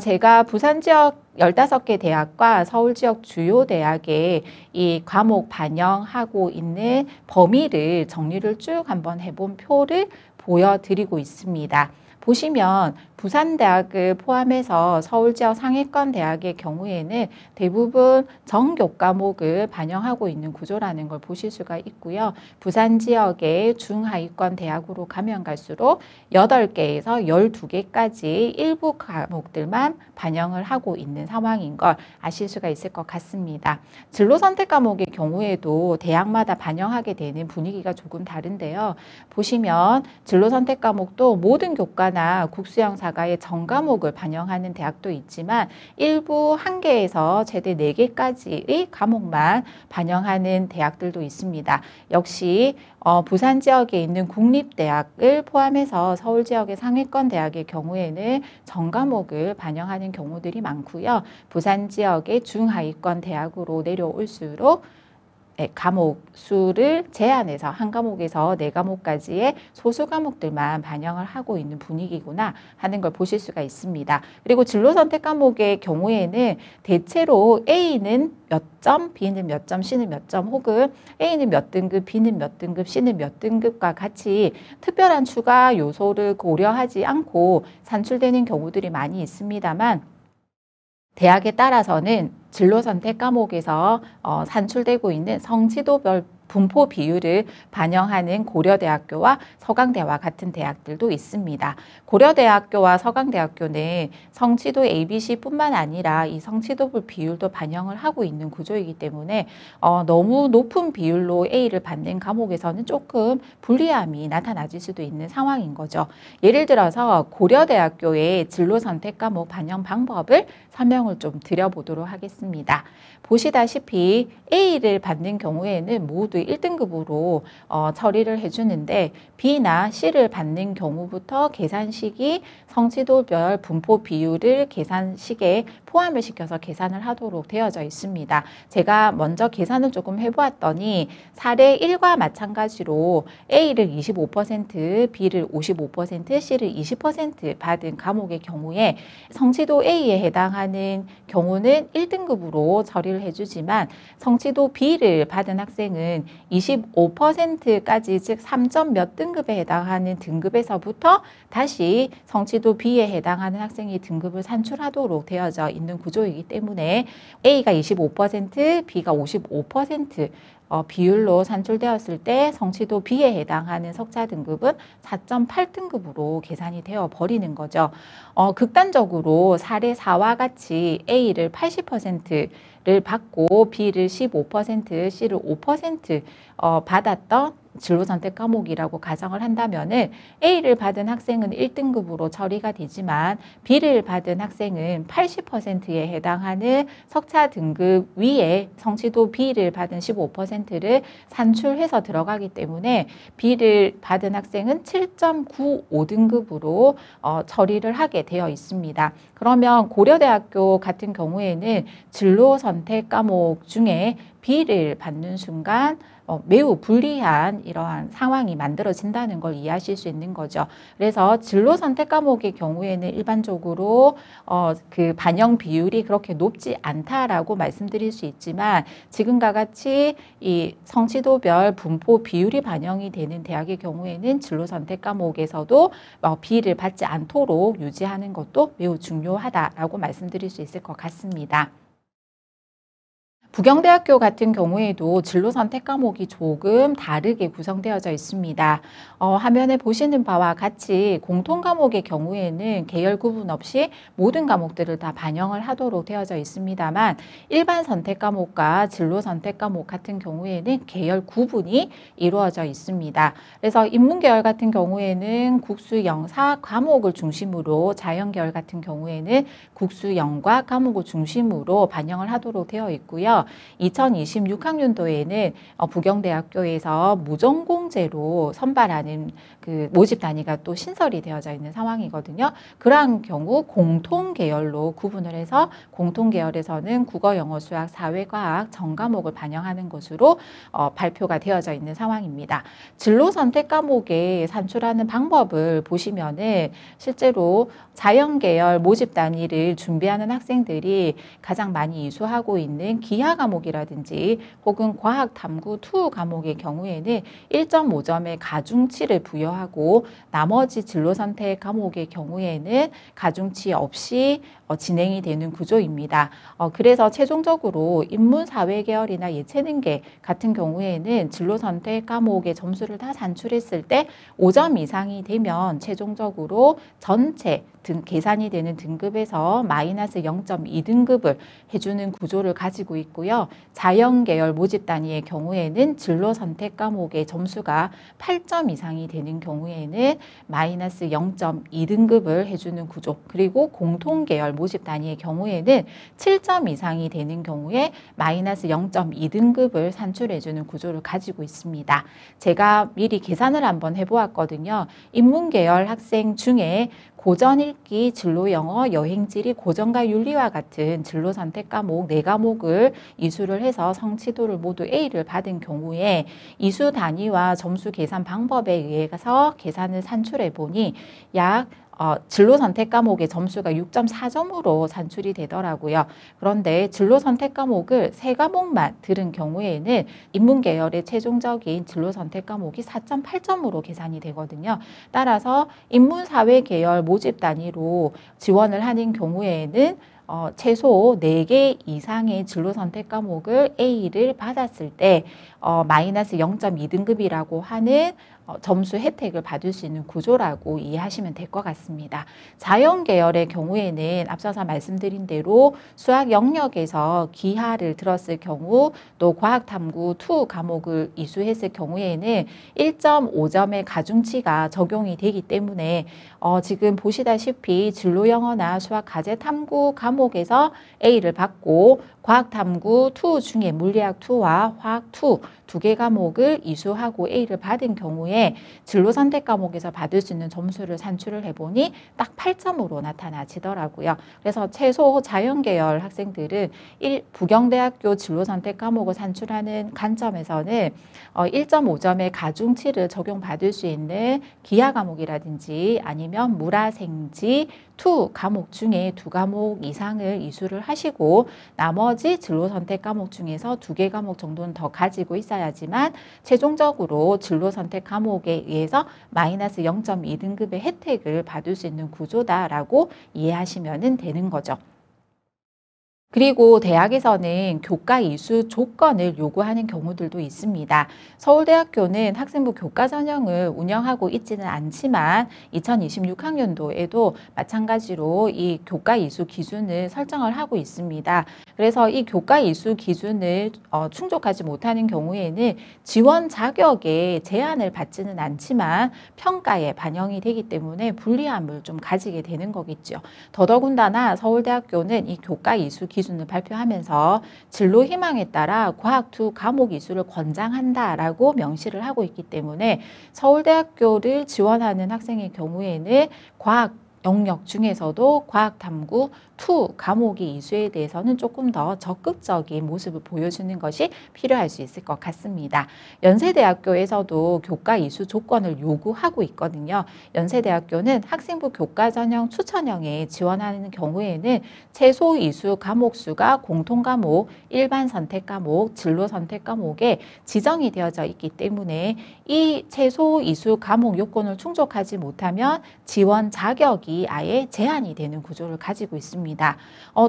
제가 부산 지역 15개 대학과 서울 지역 주요 대학의 이 과목 반영하고 있는 범위를 정리를 쭉 한번 해본 표를 보여드리고 있습니다. 보시면 부산대학을 포함해서 서울 지역 상위권 대학의 경우에는 대부분 정교과목을 반영하고 있는 구조라는 걸 보실 수가 있고요. 부산 지역의 중하위권 대학으로 가면 갈수록 8개에서 12개까지 일부 과목들만 반영을 하고 있는 상황인 걸 아실 수가 있을 것 같습니다. 진로 선택 과목의 경우에도 대학마다 반영하게 되는 분위기가 조금 다른데요. 보시면 진로 선택 과목도 모든 교과나 국수형 사과의 전과목을 반영하는 대학도 있지만, 일부 1개에서 최대 4개까지의 과목만 반영하는 대학들도 있습니다. 역시 부산 지역에 있는 국립대학을 포함해서 서울 지역의 상위권 대학의 경우에는 전과목을 반영하는 경우들이 많고요. 부산 지역의 중하위권 대학으로 내려올수록 과목 수를 제한해서 한 과목에서 4과목까지의 소수 과목들만 반영을 하고 있는 분위기구나 하는 걸 보실 수가 있습니다. 그리고 진로 선택 과목의 경우에는 대체로 A는 몇 점, B는 몇 점, C는 몇 점, 혹은 A는 몇 등급, B는 몇 등급, C는 몇 등급과 같이 특별한 추가 요소를 고려하지 않고 산출되는 경우들이 많이 있습니다만, 대학에 따라서는 진로 선택 과목에서 산출되고 있는 성취도별 분포 비율을 반영하는 고려대학교와 서강대와 같은 대학들도 있습니다. 고려대학교와 서강대학교는 성취도 ABC뿐만 아니라 이 성취도별 비율도 반영을 하고 있는 구조이기 때문에 너무 높은 비율로 A를 받는 과목에서는 조금 불리함이 나타나질 수도 있는 상황인 거죠. 예를 들어서 고려대학교의 진로 선택 과목 반영 방법을 설명을 좀 드려보도록 하겠습니다. 보시다시피 A를 받는 경우에는 모두 1등급으로 처리를 해주는데, B나 C를 받는 경우부터 계산식이 성취도별 분포 비율을 계산식에 포함을 시켜서 계산을 하도록 되어져 있습니다. 제가 먼저 계산을 조금 해보았더니 사례 1과 마찬가지로 A를 25%, B를 55%, C를 20% 받은 과목의 경우에 성취도 A에 해당하는 경우는 1등급으로 처리를 해주지만, 성취도 B를 받은 학생은 25%까지, 즉 3점 몇 등급에 해당하는 등급에서부터 다시 성취도 B에 해당하는 학생이 등급을 산출하도록 되어져 있는 구조이기 때문에 A가 25%, B가 55% 비율로 산출되었을 때 성취도 B에 해당하는 석차 등급은 4.8등급으로 계산이 되어 버리는 거죠. 극단적으로 사례 4와 같이 A를 80%를 받고 B를 15%, C를 5% 받았던 진로 선택 과목이라고 가정을 한다면은 A를 받은 학생은 1등급으로 처리가 되지만 B를 받은 학생은 80%에 해당하는 석차 등급 위에 성취도 B를 받은 15%를 산출해서 들어가기 때문에 B를 받은 학생은 7.95등급으로 처리를 하게 되어 있습니다. 그러면 고려대학교 같은 경우에는 진로 선택 과목 중에 B를 받는 순간 매우 불리한 이러한 상황이 만들어진다는 걸 이해하실 수 있는 거죠. 그래서 진로 선택 과목의 경우에는 일반적으로 그 반영 비율이 그렇게 높지 않다라고 말씀드릴 수 있지만 지금과 같이 이 성취도별 분포 비율이 반영이 되는 대학의 경우에는 진로 선택 과목에서도 B를 받지 않도록 유지하는 것도 매우 중요하다라고 말씀드릴 수 있을 것 같습니다. 부경대학교 같은 경우에도 진로 선택 과목이 조금 다르게 구성되어져 있습니다. 화면에 보시는 바와 같이 공통 과목의 경우에는 계열 구분 없이 모든 과목들을 다 반영을 하도록 되어져 있습니다만 일반 선택 과목과 진로 선택 과목 같은 경우에는 계열 구분이 이루어져 있습니다. 그래서 인문계열 같은 경우에는 국수, 영사 과목을 중심으로, 자연계열 같은 경우에는 국수, 영과 과목을 중심으로 반영을 하도록 되어 있고요. 2026학년도에는 부경대학교에서 무전공제로 선발하는 그 모집 단위가 또 신설이 되어져 있는 상황이거든요. 그러한 경우 공통 계열로 구분을 해서 공통 계열에서는 국어, 영어, 수학, 사회, 과학 전 과목을 반영하는 것으로 발표가 되어져 있는 상황입니다. 진로 선택 과목에 산출하는 방법을 보시면은 실제로 자연계열 모집 단위를 준비하는 학생들이 가장 많이 이수하고 있는 기하 과목이라든지 혹은 과학 탐구 투 과목의 경우에는 1.5점의 가중치를 부여하고 나머지 진로 선택 과목의 경우에는 가중치 없이 진행이 되는 구조입니다. 그래서 최종적으로 인문사회계열이나 예체능계 같은 경우에는 진로 선택 과목의 점수를 다 산출했을 때 5점 이상이 되면 최종적으로 전체 계산이 되는 등급에서 마이너스 0.2등급을 해주는 구조를 가지고 있고요. 자연계열 모집 단위의 경우에는 진로 선택 과목의 점수가 8점 이상이 되는 경우에는 마이너스 0.2등급을 해주는 구조, 그리고 공통계열 모집 단위의 경우에는 7점 이상이 되는 경우에 마이너스 0.2등급을 산출해주는 구조를 가지고 있습니다. 제가 미리 계산을 한번 해보았거든요. 인문계열 학생 중에 고전 읽기, 진로 영어, 여행지리, 고전과 윤리와 같은 진로 선택 과목 4과목을 이수를 해서 성취도를 모두 A를 받은 경우에 이수 단위와 점수 계산 방법에 의해서 계산을 산출해 보니 약 진로 선택 과목의 점수가 6.4점으로 산출이 되더라고요. 그런데 진로 선택 과목을 3과목만 들은 경우에는 인문계열의 최종적인 진로 선택 과목이 4.8점으로 계산이 되거든요. 따라서 인문사회 계열 모집 단위로 지원을 하는 경우에는 최소 4개 이상의 진로 선택 과목을 A를 받았을 때 마이너스 0.2등급이라고 하는 점수 혜택을 받을 수 있는 구조라고 이해하시면 될 것 같습니다. 자연계열의 경우에는 앞서서 말씀드린 대로 수학 영역에서 기하를 들었을 경우 또 과학탐구 2 과목을 이수했을 경우에는 1.5점의 가중치가 적용이 되기 때문에 지금 보시다시피 진로 영어나 수학 가제 탐구 과목에서 A를 받고 과학탐구 2 중에 물리학 2와 화학 2 두 개 과목을 이수하고 A를 받은 경우에 진로 선택 과목에서 받을 수 있는 점수를 산출을 해보니 딱 8점으로 나타나지더라고요. 그래서 최소 자연계열 학생들은 부경대학교 진로 선택 과목을 산출하는 관점에서는 1.5점의 가중치를 적용받을 수 있는 기하 과목이라든지 아니면 물화생지 2 과목 중에 2과목 이상을 이수를 하시고 나머지 진로 선택 과목 중에서 2개 과목 정도는 더 가지고 있어야지만 최종적으로 진로 선택 과목에 의해서 마이너스 0.2등급의 혜택을 받을 수 있는 구조다라고 이해하시면 되는 거죠. 그리고 대학에서는 교과 이수 조건을 요구하는 경우들도 있습니다. 서울대학교는 학생부 교과 전형을 운영하고 있지는 않지만 2026학년도에도 마찬가지로 이 교과 이수 기준을 설정을 하고 있습니다. 그래서 이 교과 이수 기준을 충족하지 못하는 경우에는 지원 자격에 제한을 받지는 않지만 평가에 반영이 되기 때문에 불리함을 좀 가지게 되는 거겠죠. 더더군다나 서울대학교는 이 교과 이수 기준을 발표하면서 진로 희망에 따라 과학 두 과목 이수를 권장한다라고 명시를 하고 있기 때문에 서울대학교를 지원하는 학생의 경우에는 과학 영역 중에서도 과학탐구 2 과목의 이수에 대해서는 조금 더 적극적인 모습을 보여주는 것이 필요할 수 있을 것 같습니다. 연세대학교에서도 교과 이수 조건을 요구하고 있거든요. 연세대학교는 학생부 교과 전형 추천형에 지원하는 경우에는 최소 이수 과목 수가 공통과목, 일반 선택 과목, 진로 선택 과목에 지정이 되어져 있기 때문에 이 최소 이수 과목 요건을 충족하지 못하면 지원 자격이 아예 제한이 되는 구조를 가지고 있습니다.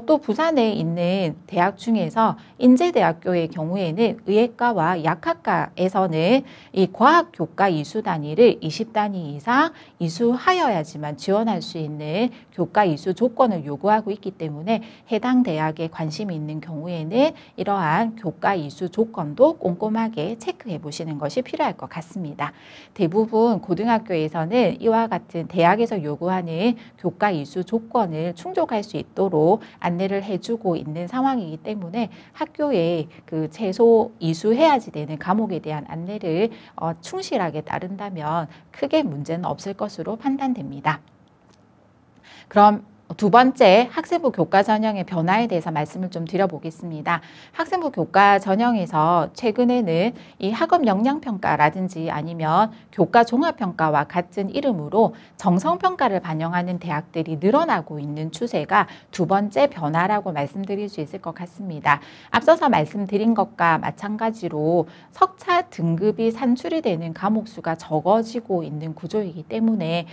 또 부산에 있는 대학 중에서 인제대학교의 경우에는 의예과와 약학과에서는 이 과학 교과 이수 단위를 20단위 이상 이수하여야지만 지원할 수 있는 교과 이수 조건을 요구하고 있기 때문에 해당 대학에 관심이 있는 경우에는 이러한 교과 이수 조건도 꼼꼼하게 체크해 보시는 것이 필요할 것 같습니다. 대부분 고등학교에서는 이와 같은 대학에서 요구하는 교과 이수 조건을 충족할 수 있도록 안내를 해주고 있는 상황이기 때문에 학교에 그 최소 이수해야지 되는 과목에 대한 안내를 충실하게 따른다면 크게 문제는 없을 것으로 판단됩니다. 그럼 두 번째, 학생부 교과 전형의 변화에 대해서 말씀을 좀 드려보겠습니다. 학생부 교과 전형에서 최근에는 이 학업 역량평가라든지 아니면 교과 종합평가와 같은 이름으로 정성평가를 반영하는 대학들이 늘어나고 있는 추세가 두 번째 변화라고 말씀드릴 수 있을 것 같습니다. 앞서서 말씀드린 것과 마찬가지로 석차 등급이 산출이 되는 과목 수가 적어지고 있는 구조이기 때문에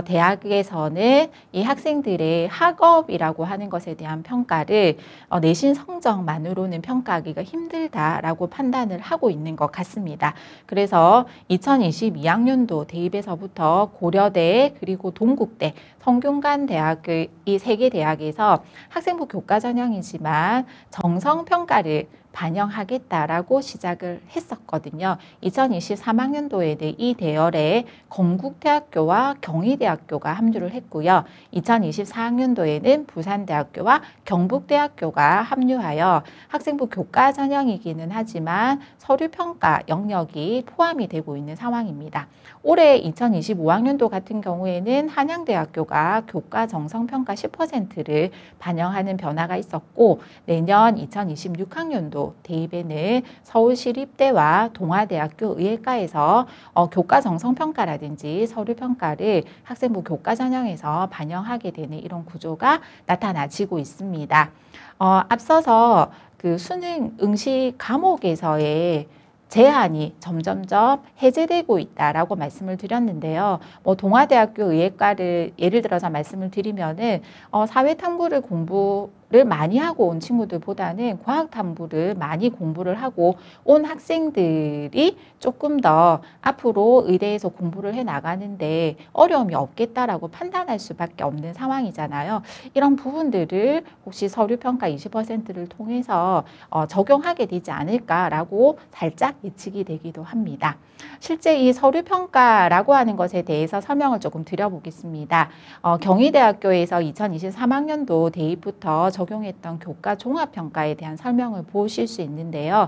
대학에서는 이 학생들의 학업이라고 하는 것에 대한 평가를 내신 성적만으로는 평가하기가 힘들다라고 판단을 하고 있는 것 같습니다. 그래서 2022학년도 대입에서부터 고려대 그리고 동국대, 성균관 대학의 이 세 개 대학에서 학생부 교과 전형이지만 정성평가를 반영하겠다라고 시작을 했었거든요. 2023학년도에는 이 대열에 건국대학교와 경희대학교가 합류를 했고요. 2024학년도에는 부산대학교와 경북대학교가 합류하여 학생부 교과 전형이기는 하지만 서류평가 영역이 포함이 되고 있는 상황입니다. 올해 2025학년도 같은 경우에는 한양대학교가 교과 정성평가 10%를 반영하는 변화가 있었고 내년 2026학년도 대입에는 서울시립대와 동아대학교 의예과에서 교과 정성평가라든지 서류평가를 학생부 교과 전형에서 반영하게 되는 이런 구조가 나타나지고 있습니다. 앞서서 그 수능 응시 과목에서의 제한이 점점점 해제되고 있다라고 말씀을 드렸는데요. 동아대학교 의예과를 예를 들어서 말씀을 드리면은 사회탐구를 공부를 많이 하고 온 친구들보다는 과학탐구를 많이 공부를 하고 온 학생들이 조금 더 앞으로 의대에서 공부를 해 나가는데 어려움이 없겠다라고 판단할 수밖에 없는 상황이잖아요. 이런 부분들을 혹시 서류평가 20%를 통해서 적용하게 되지 않을까라고 살짝 예측이 되기도 합니다. 실제 이 서류평가라고 하는 것에 대해서 설명을 조금 드려보겠습니다. 경희대학교에서 2023학년도 대입부터 적용했던 교과 종합평가에 대한 설명을 보실 수 있는데요.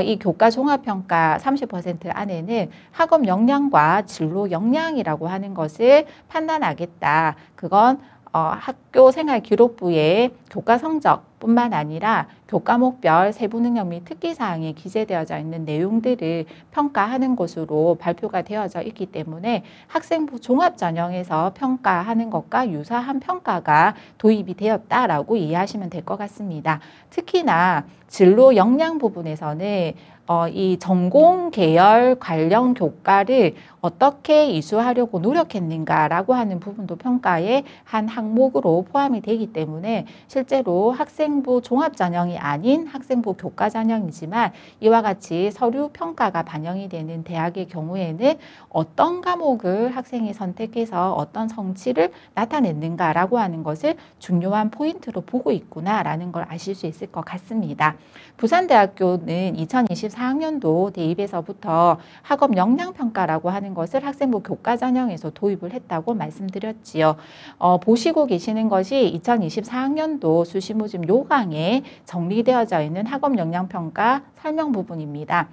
이 교과 종합평가 30% 안에는 학업 역량과 진로 역량이라고 하는 것을 판단하겠다. 그건 학교 생활 기록부에 교과 성적뿐만 아니라 교과목별 세부 능력 및 특기 사항에 기재되어져 있는 내용들을 평가하는 것으로 발표가 되어져 있기 때문에 학생부 종합 전형에서 평가하는 것과 유사한 평가가 도입이 되었다라고 이해하시면 될 것 같습니다. 특히나 진로 역량 부분에서는 이 전공 계열 관련 교과를 어떻게 이수하려고 노력했는가라고 하는 부분도 평가의 한 항목으로 포함이 되기 때문에 실제로 학생부 종합 전형이 아닌 학생부 교과 전형이지만 이와 같이 서류 평가가 반영이 되는 대학의 경우에는 어떤 과목을 학생이 선택해서 어떤 성취를 나타냈는가라고 하는 것을 중요한 포인트로 보고 있구나라는 걸 아실 수 있을 것 같습니다. 부산대학교는 2024학년도 대입에서부터 학업 역량평가라고 하는 것을 학생부 교과 전형에서 도입을 했다고 말씀드렸지요. 보시고 계시는 것이 2024학년도 수시 모집 요강에 정리되어져 있는 학업 역량평가 설명 부분입니다.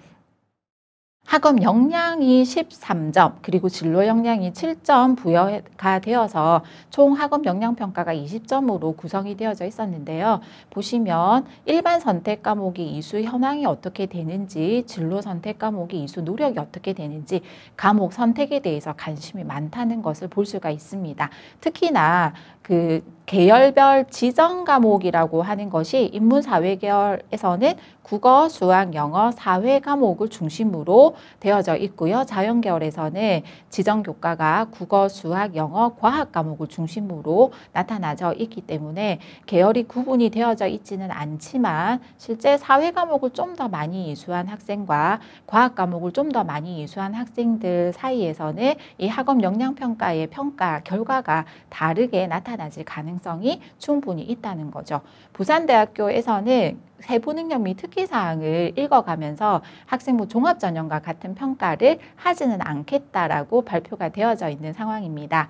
학업 역량이 13점 그리고 진로 역량이 7점 부여가 되어서 총 학업 역량 평가가 20점으로 구성이 되어져 있었는데요. 보시면 일반 선택 과목이 이수 현황이 어떻게 되는지, 진로 선택 과목이 이수 노력이 어떻게 되는지 과목 선택에 대해서 관심이 많다는 것을 볼 수가 있습니다. 특히나 그 계열별 지정 과목이라고 하는 것이 인문사회 계열에서는 국어, 수학, 영어, 사회 과목을 중심으로 되어져 있고요. 자연계열에서는 지정 교과가 국어, 수학, 영어, 과학 과목을 중심으로 나타나져 있기 때문에 계열이 구분이 되어져 있지는 않지만 실제 사회 과목을 좀 더 많이 이수한 학생과 과학 과목을 좀 더 많이 이수한 학생들 사이에서는 이 학업 역량 평가의 평가 결과가 다르게 나타나질 가능성이 충분히 있다는 거죠. 부산대학교에서는 세부 능력 및 특기 사항을 읽어가면서 학생부 종합 전형과 같은 평가를 하지는 않겠다라고 발표가 되어져 있는 상황입니다.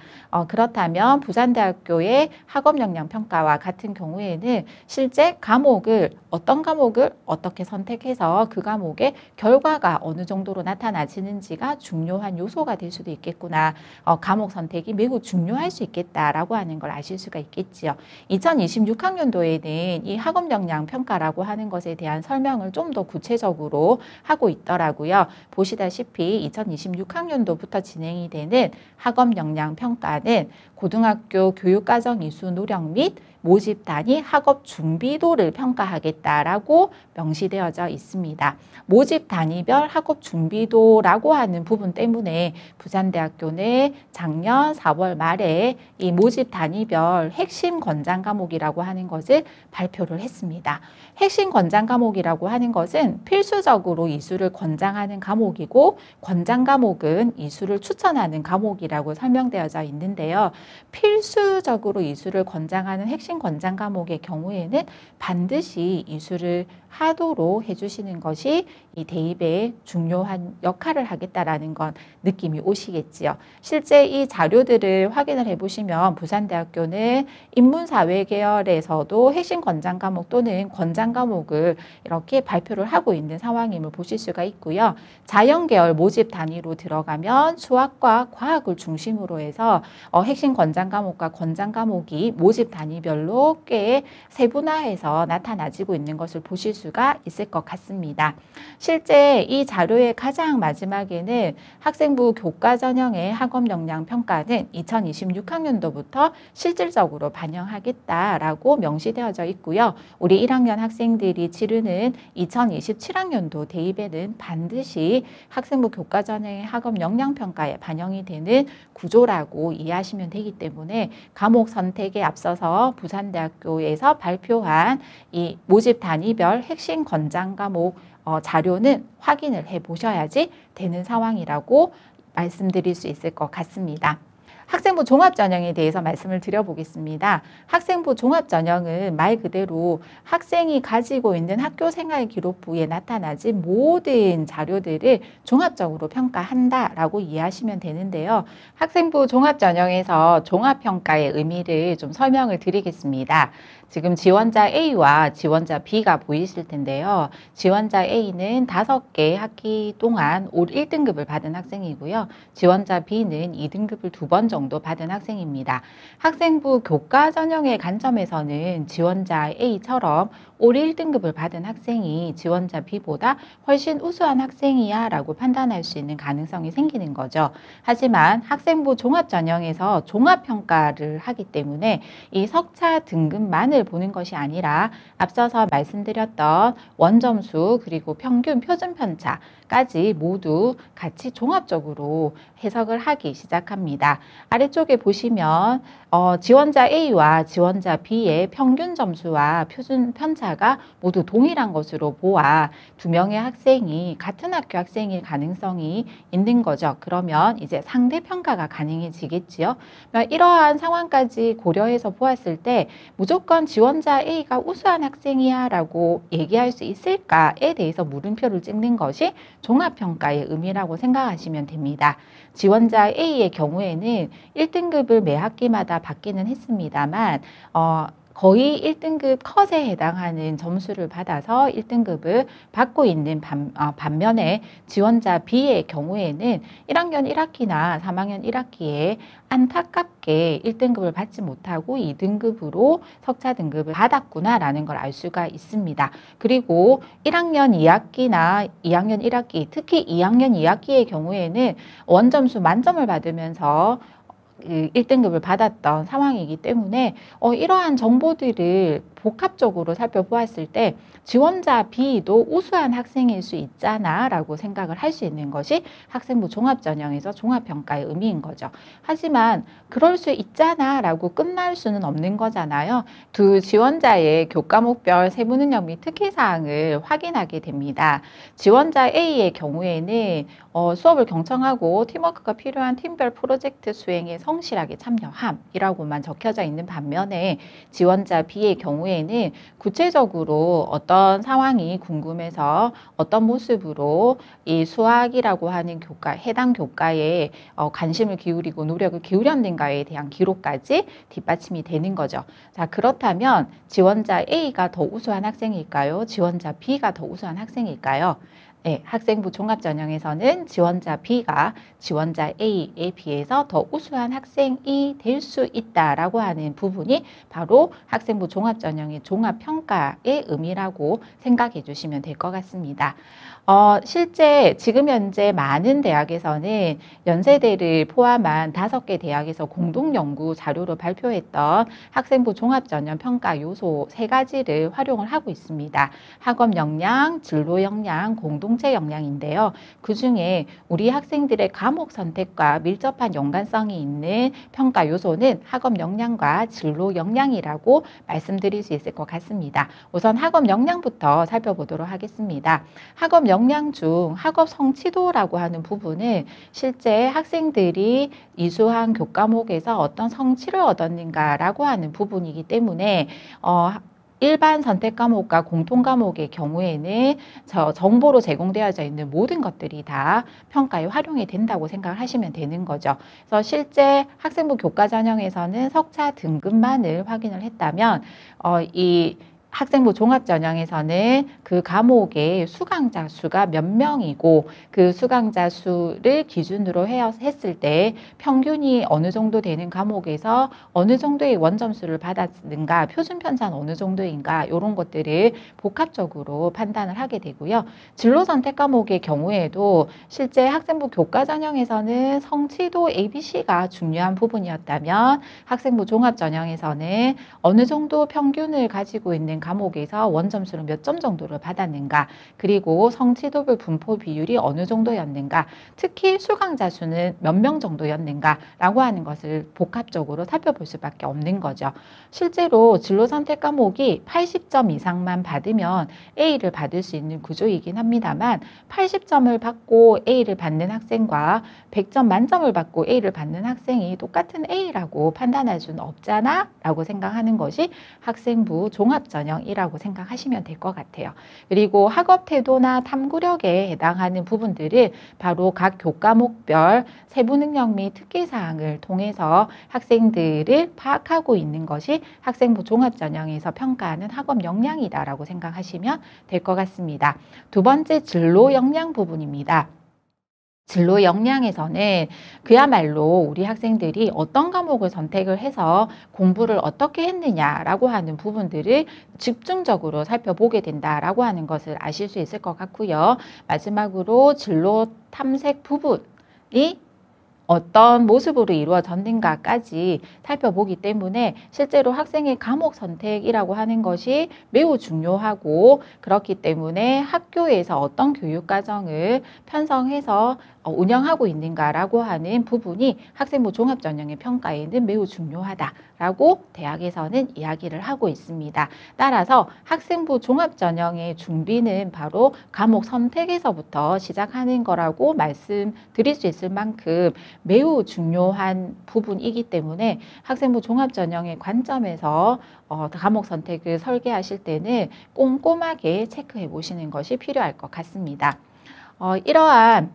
그렇다면 부산대학교의 학업 역량 평가와 같은 경우에는 실제 과목을 어떤 과목을 어떻게 선택해서 그 과목의 결과가 어느 정도로 나타나지는지가 중요한 요소가 될 수도 있겠구나. 과목 선택이 매우 중요할 수 있겠다라고 하는 걸 아실 수가 있겠지요. 2026학년도에는 이 학업 역량 평가라고 하는 것에 대한 설명을 좀 더 구체적으로 하고 있더라고요. 보시다시피 2026학년도부터 진행이 되는 학업 역량 평가는 고등학교 교육과정 이수 노력 및 모집 단위 학업 준비도를 평가하겠다라고 명시되어져 있습니다. 모집 단위별 학업 준비도라고 하는 부분 때문에 부산대학교는 작년 4월 말에 이 모집 단위별 핵심 권장 과목이라고 하는 것을 발표를 했습니다. 핵심 권장 과목이라고 하는 것은 필수적으로 이수를 권장하는 과목이고 권장 과목은 이수를 추천하는 과목이라고 설명되어져 있는데요. 필수적으로 이수를 권장하는 핵심 권장 과목의 경우에는 반드시 이수를 하도록 해주시는 것이 이 대입에 중요한 역할을 하겠다라는 건 느낌이 오시겠지요. 실제 이 자료들을 확인을 해보시면 부산대학교는 인문사회 계열에서도 핵심 권장 과목 또는 권장 과목을 이렇게 발표를 하고 있는 상황임을 보실 수가 있고요. 자연계열 모집 단위로 들어가면 수학과 과학을 중심으로 해서 핵심 권장 과목과 권장 과목이 모집 단위별로 꽤 세분화해서 나타나지고 있는 것을 보실 수가 있을 것 같습니다. 실제 이 자료의 가장 마지막에는 학생부 교과 전형의 학업 역량 평가는 2026학년도부터 실질적으로 반영하겠다라고 명시되어져 있고요. 우리 1학년 학생들이 치르는 2027학년도 대입에는 반드시 학생부 교과 전형의 학업 역량 평가에 반영이 되는 구조라고 이해하시면 되기 때문에 과목 선택에 앞서서 부산대학교에서 발표한 이 모집 단위별 핵심 권장 과목 자료는 확인을 해 보셔야지 되는 상황이라고 말씀드릴 수 있을 것 같습니다. 학생부 종합전형에 대해서 말씀을 드려보겠습니다. 학생부 종합전형은 말 그대로 학생이 가지고 있는 학교생활 기록부에 나타나지 모든 자료들을 종합적으로 평가한다라고 이해하시면 되는데요. 학생부 종합전형에서 종합평가의 의미를 좀 설명을 드리겠습니다. 지금 지원자 A와 지원자 B가 보이실 텐데요. 지원자 A는 5개 학기 동안 올 1등급을 받은 학생이고요. 지원자 B는 2등급을 2번 정도 받은 학생입니다. 학생부 교과 전형의 관점에서는 지원자 A처럼 올 1등급을 받은 학생이 지원자 B보다 훨씬 우수한 학생이야 라고 판단할 수 있는 가능성이 생기는 거죠. 하지만 학생부 종합전형에서 종합평가를 하기 때문에 이 석차 등급만을 보는 것이 아니라 앞서서 말씀드렸던 원점수 그리고 평균 표준 편차까지 모두 같이 종합적으로 해석을 하기 시작합니다. 아래쪽에 보시면 지원자 A와 지원자 B의 평균 점수와 표준 편차가 모두 동일한 것으로 보아 두 명의 학생이 같은 학교 학생일 가능성이 있는 거죠. 그러면 이제 상대 평가가 가능해지겠지요. 이러한 상황까지 고려해서 보았을 때 무조건 지원자 A가 우수한 학생이야 라고 얘기할 수 있을까에 대해서 물음표를 찍는 것이 종합평가의 의미라고 생각하시면 됩니다. 지원자 A의 경우에는 1등급을 매 학기마다 받기는 했습니다만 거의 1등급 컷에 해당하는 점수를 받아서 1등급을 받고 있는 반면에 지원자 B의 경우에는 1학년 1학기나 3학년 1학기에 안타깝게 1등급을 받지 못하고 2등급으로 석차 등급을 받았구나라는 걸 알 수가 있습니다. 그리고 1학년 2학기나 2학년 1학기, 특히 2학년 2학기의 경우에는 원점수 만점을 받으면서 1등급을 받았던 상황이기 때문에 이러한 정보들을 복합적으로 살펴보았을 때 지원자 B도 우수한 학생일 수 있잖아 라고 생각을 할 수 있는 것이 학생부 종합전형에서 종합평가의 의미인 거죠. 하지만 그럴 수 있잖아 라고 끝날 수는 없는 거잖아요. 두 지원자의 교과목별 세부능력 및 특기사항을 확인하게 됩니다. 지원자 A의 경우에는 수업을 경청하고 팀워크가 필요한 팀별 프로젝트 수행에 성실하게 참여함이라고만 적혀져 있는 반면에 지원자 B의 경우에는 구체적으로 어떤 상황이 궁금해서 어떤 모습으로 이 수학이라고 하는 교과, 해당 교과에 관심을 기울이고 노력을 기울였는가에 대한 기록까지 뒷받침이 되는 거죠. 자, 그렇다면 지원자 A가 더 우수한 학생일까요? 지원자 B가 더 우수한 학생일까요? 네, 학생부 종합전형에서는 지원자 B가 지원자 A에 비해서 더 우수한 학생이 될 수 있다라고 하는 부분이 바로 학생부 종합전형의 종합평가의 의미라고 생각해 주시면 될 것 같습니다. 실제 지금 현재 많은 대학에서는 연세대를 포함한 5개 대학에서 공동연구 자료로 발표했던 학생부 종합전형 평가 요소 3가지를 활용을 하고 있습니다. 학업 역량, 진로 역량, 공동체 역량인데요. 그중에 우리 학생들의 과목 선택과 밀접한 연관성이 있는 평가 요소는 학업 역량과 진로 역량이라고 말씀드릴 수 있을 것 같습니다. 우선 학업 역량부터 살펴보도록 하겠습니다. 학업 역량 중 학업 성취도라고 하는 부분은 실제 학생들이 이수한 교과목에서 어떤 성취를 얻었는가라고 하는 부분이기 때문에 일반 선택 과목과 공통 과목의 경우에는 정보로 제공되어져 있는 모든 것들이 다 평가에 활용이 된다고 생각을 하시면 되는 거죠. 그래서 실제 학생부 교과 전형에서는 석차 등급만을 확인을 했다면 이 학생부 종합전형에서는 그 과목의 수강자 수가 몇 명이고 그 수강자 수를 기준으로 했을 때 평균이 어느 정도 되는 과목에서 어느 정도의 원점수를 받았는가, 표준 편차는 어느 정도인가 이런 것들을 복합적으로 판단을 하게 되고요. 진로 선택 과목의 경우에도 실제 학생부 교과 전형에서는 성취도 ABC가 중요한 부분이었다면 학생부 종합전형에서는 어느 정도 평균을 가지고 있는 과목에서 원점수를 몇 점 정도를 받았는가, 그리고 성취도별 분포 비율이 어느 정도였는가, 특히 수강자 수는 몇 명 정도였는가 라고 하는 것을 복합적으로 살펴볼 수밖에 없는 거죠. 실제로 진로 선택 과목이 80점 이상만 받으면 A를 받을 수 있는 구조이긴 합니다만 80점을 받고 A를 받는 학생과 100점 만점을 받고 A를 받는 학생이 똑같은 A라고 판단할 수는 없잖아 라고 생각하는 것이 학생부 종합전형 전형이라고 생각하시면 될 것 같아요. 그리고 학업 태도나 탐구력에 해당하는 부분들은 바로 각 교과목별 세부 능력 및 특기 사항을 통해서 학생들을 파악하고 있는 것이 학생부 종합 전형에서 평가하는 학업 역량이다라고 생각하시면 될 것 같습니다. 두 번째 진로 역량 부분입니다. 진로 역량에서는 그야말로 우리 학생들이 어떤 과목을 선택을 해서 공부를 어떻게 했느냐라고 하는 부분들을 집중적으로 살펴보게 된다라고 하는 것을 아실 수 있을 것 같고요. 마지막으로 진로 탐색 부분이 어떤 모습으로 이루어졌는가까지 살펴보기 때문에 실제로 학생의 과목 선택이라고 하는 것이 매우 중요하고, 그렇기 때문에 학교에서 어떤 교육과정을 편성해서 운영하고 있는가라고 하는 부분이 학생부 종합전형의 평가에는 매우 중요하다라고 대학에서는 이야기를 하고 있습니다. 따라서 학생부 종합전형의 준비는 바로 과목 선택에서부터 시작하는 거라고 말씀드릴 수 있을 만큼 매우 중요한 부분이기 때문에 학생부 종합전형의 관점에서 과목 선택을 설계하실 때는 꼼꼼하게 체크해 보시는 것이 필요할 것 같습니다. 이러한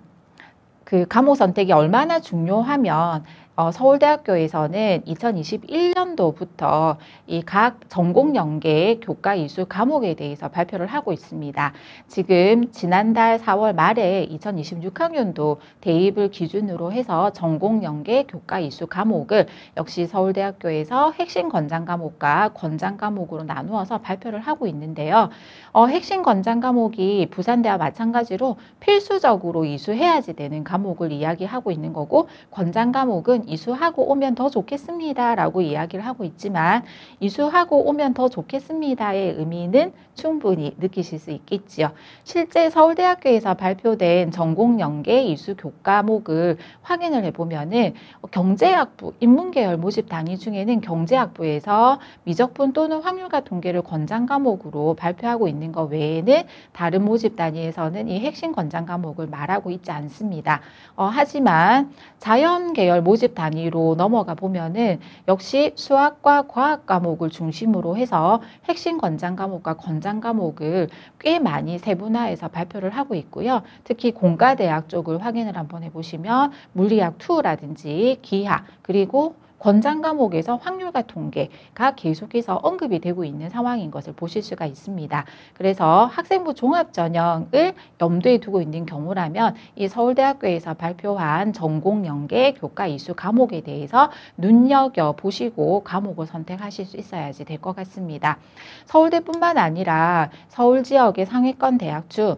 과목 선택이 얼마나 중요하면 서울대학교에서는 2021년도부터 이 각 전공 연계의 교과 이수 과목에 대해서 발표를 하고 있습니다. 지금 지난달 4월 말에 2026학년도 대입을 기준으로 해서 전공 연계 교과 이수 과목을 역시 서울대학교에서 핵심 권장 과목과 권장 과목으로 나누어서 발표를 하고 있는데요. 핵심 권장 과목이 부산대와 마찬가지로 필수적으로 이수해야지 되는 과목을 이야기하고 있는 거고, 권장 과목은 이수하고 오면 더 좋겠습니다 라고 이야기를 하고 있지만, 이수하고 오면 더 좋겠습니다의 의미는 충분히 느끼실 수 있겠지요. 실제 서울대학교에서 발표된 전공 연계 이수 교과목을 확인을 해보면은 경제학부, 인문계열 모집 단위 중에는 경제학부에서 미적분 또는 확률과 통계를 권장 과목으로 발표하고 있는 것 외에는 다른 모집 단위에서는 이 핵심 권장 과목을 말하고 있지 않습니다. 하지만 자연계열 모집 단위로 넘어가 보면은 역시 수학과 과학 과목을 중심으로 해서 핵심 권장 과목과 권장 과목을 꽤 많이 세분화해서 발표를 하고 있고요. 특히 공과대학 쪽을 확인을 한번 해보시면 물리학 2라든지 기하, 그리고 권장 과목에서 확률과 통계가 계속해서 언급이 되고 있는 상황인 것을 보실 수가 있습니다. 그래서 학생부 종합전형을 염두에 두고 있는 경우라면 이 서울대학교에서 발표한 전공 연계 교과 이수 과목에 대해서 눈여겨보시고 과목을 선택하실 수 있어야지 될 것 같습니다. 서울대뿐만 아니라 서울 지역의 상위권 대학 중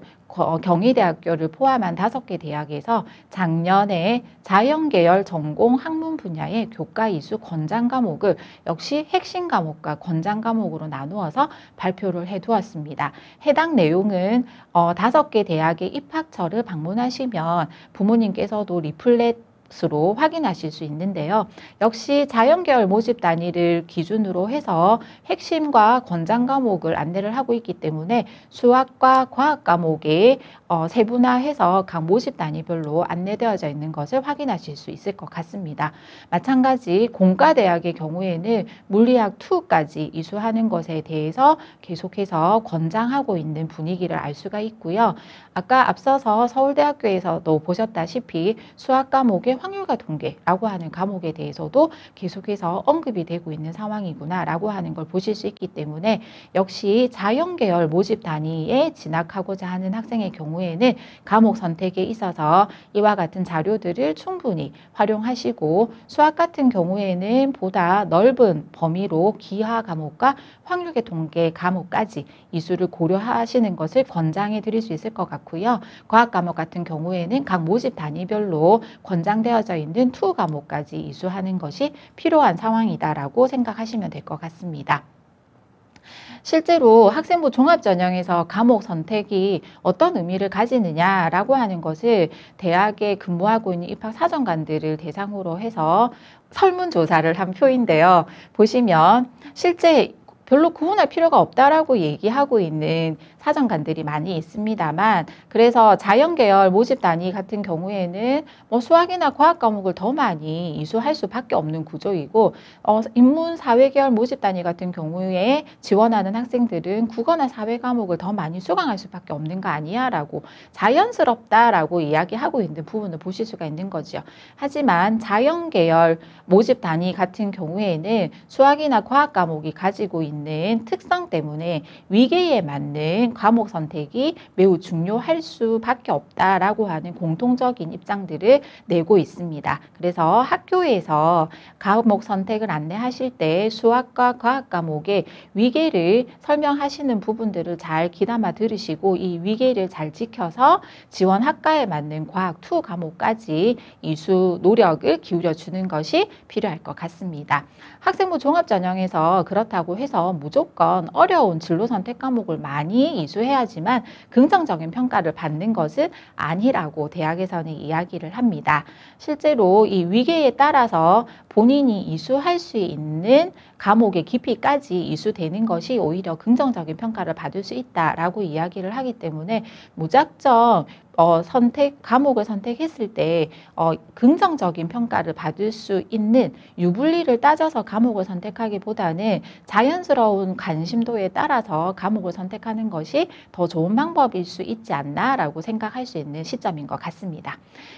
경희대학교를 포함한 5개 대학에서 작년에 자연계열 전공 학문 분야의 교과 이수 권장 과목을 역시 핵심 과목과 권장 과목으로 나누어서 발표를 해두었습니다. 해당 내용은 5개 대학의 입학처를 방문하시면 부모님께서도 리플렛 으로 확인하실 수 있는데요. 역시 자연계열 모집 단위를 기준으로 해서 핵심과 권장 과목을 안내를 하고 있기 때문에 수학과 과학 과목에 세분화해서 각 모집 단위별로 안내되어져 있는 것을 확인하실 수 있을 것 같습니다. 마찬가지 공과대학의 경우에는 물리학 2까지 이수하는 것에 대해서 계속해서 권장하고 있는 분위기를 알 수가 있고요. 아까 앞서서 서울대학교에서도 보셨다시피 수학 과목의 확률과 통계라고 하는 과목에 대해서도 계속해서 언급이 되고 있는 상황이구나 라고 하는 걸 보실 수 있기 때문에 역시 자연계열 모집 단위에 진학하고자 하는 학생의 경우에는 과목 선택에 있어서 이와 같은 자료들을 충분히 활용하시고, 수학 같은 경우에는 보다 넓은 범위로 기하 과목과 확률계 통계 과목까지 이수를 고려하시는 것을 권장해 드릴 수 있을 것 같고요. 과학 과목 같은 경우에는 각 모집 단위별로 권장되어져 있는 2 과목까지 이수하는 것이 필요한 상황이다라고 생각하시면 될 것 같습니다. 실제로 학생부 종합전형에서 과목 선택이 어떤 의미를 가지느냐라고 하는 것을 대학에 근무하고 있는 입학사정관들을 대상으로 해서 설문조사를 한 표인데요. 보시면 실제 별로 구분할 필요가 없다라고 얘기하고 있는 사정관들이 많이 있습니다만, 그래서 자연계열 모집 단위 같은 경우에는 뭐 수학이나 과학 과목을 더 많이 이수할 수밖에 없는 구조이고, 인문 사회계열 모집 단위 같은 경우에 지원하는 학생들은 국어나 사회 과목을 더 많이 수강할 수밖에 없는 거 아니야 라고 자연스럽다라고 이야기하고 있는 부분을 보실 수가 있는 거죠. 하지만 자연계열 모집 단위 같은 경우에는 수학이나 과학 과목이 가지고 있는 특성 때문에 위계에 맞는 과목 선택이 매우 중요할 수밖에 없다라고 하는 공통적인 입장들을 내고 있습니다. 그래서 학교에서 과목 선택을 안내하실 때 수학과 과학 과목의 위계를 설명하시는 부분들을 잘 귀담아 들으시고 이 위계를 잘 지켜서 지원 학과에 맞는 과학 2 과목까지 이수 노력을 기울여 주는 것이 필요할 것 같습니다. 학생부 종합전형에서 그렇다고 해서 무조건 어려운 진로 선택 과목을 많이 이수해야지만 긍정적인 평가를 받는 것은 아니라고 대학에서는 이야기를 합니다. 실제로 이 위계에 따라서 본인이 이수할 수 있는 과목의 깊이까지 이수되는 것이 오히려 긍정적인 평가를 받을 수 있다라고 이야기를 하기 때문에 무작정 과목을 선택했을 때 긍정적인 평가를 받을 수 있는 유불리를 따져서 과목을 선택하기보다는 자연스러운 관심도에 따라서 과목을 선택하는 것이 더 좋은 방법일 수 있지 않나라고 생각할 수 있는 시점인 것 같습니다.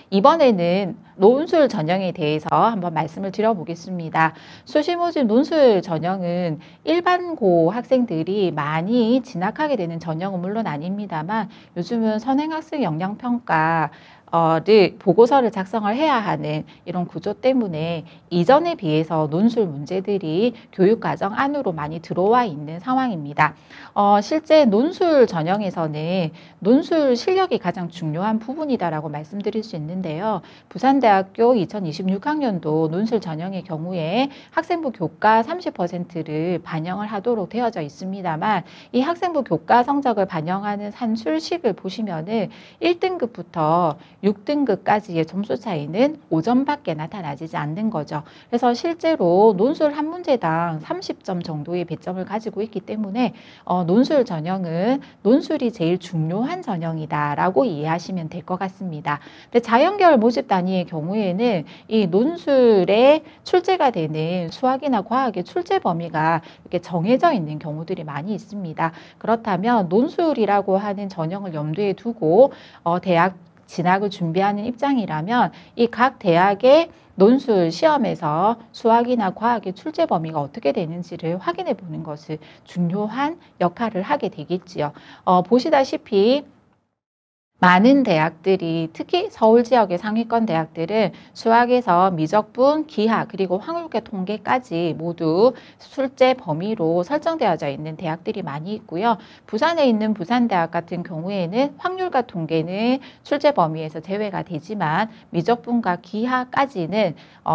이번에는 논술 전형에 대해서 한번 말씀을 드려보겠습니다. 수시모집 논술 전형은 일반고 학생들이 많이 진학하게 되는 전형은 물론 아닙니다만 요즘은 선행학생 역량평가 보고서를 작성을 해야 하는 이런 구조 때문에 이전에 비해서 논술 문제들이 교육과정 안으로 많이 들어와 있는 상황입니다. 실제 논술 전형에서는 논술 실력이 가장 중요한 부분이다라고 말씀드릴 수 있는데요. 부산대학교 2026학년도 논술 전형의 경우에 학생부 교과 30%를 반영을 하도록 되어져 있습니다만 이 학생부 교과 성적을 반영하는 산술식을 보시면은 1등급부터 6등급까지의 점수 차이는 5점밖에 나타나지 않는 거죠. 그래서 실제로 논술 한 문제당 30점 정도의 배점을 가지고 있기 때문에 논술 전형은 논술이 제일 중요한 전형이다라고 이해하시면 될 것 같습니다. 근데 자연계열 모집 단위의 경우에는 이 논술에 출제가 되는 수학이나 과학의 출제 범위가 이렇게 정해져 있는 경우들이 많이 있습니다. 그렇다면 논술이라고 하는 전형을 염두에 두고 대학 진학을 준비하는 입장이라면 이 각 대학의 논술 시험에서 수학이나 과학의 출제 범위가 어떻게 되는지를 확인해 보는 것을 중요한 역할을 하게 되겠지요. 보시다시피 많은 대학들이 특히 서울 지역의 상위권 대학들은 수학에서 미적분, 기하 그리고 확률계 통계까지 모두 출제 범위로 설정되어져 있는 대학들이 많이 있고요. 부산에 있는 부산대학 같은 경우에는 확률과 통계는 출제 범위에서 제외가 되지만 미적분과 기하까지는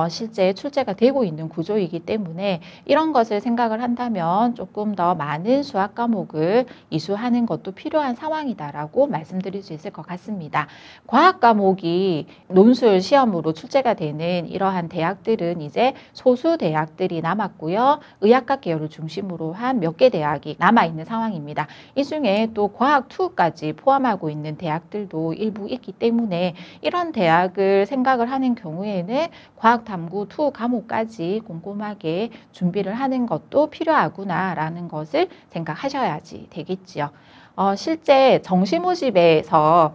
실제 출제가 되고 있는 구조이기 때문에 이런 것을 생각을 한다면 조금 더 많은 수학 과목을 이수하는 것도 필요한 상황이다라고 말씀드릴 수 있을 것 같습니다. 과학 과목이 논술 시험으로 출제가 되는 이러한 대학들은 이제 소수 대학들이 남았고요. 의학과 계열을 중심으로 한 몇 개 대학이 남아있는 상황입니다. 이 중에 또 과학 2까지 포함하고 있는 대학들도 일부 있기 때문에 이런 대학을 생각을 하는 경우에는 과학탐구 2 과목까지 꼼꼼하게 준비를 하는 것도 필요하구나라는 것을 생각하셔야지 되겠지요. 실제 정시모집에서도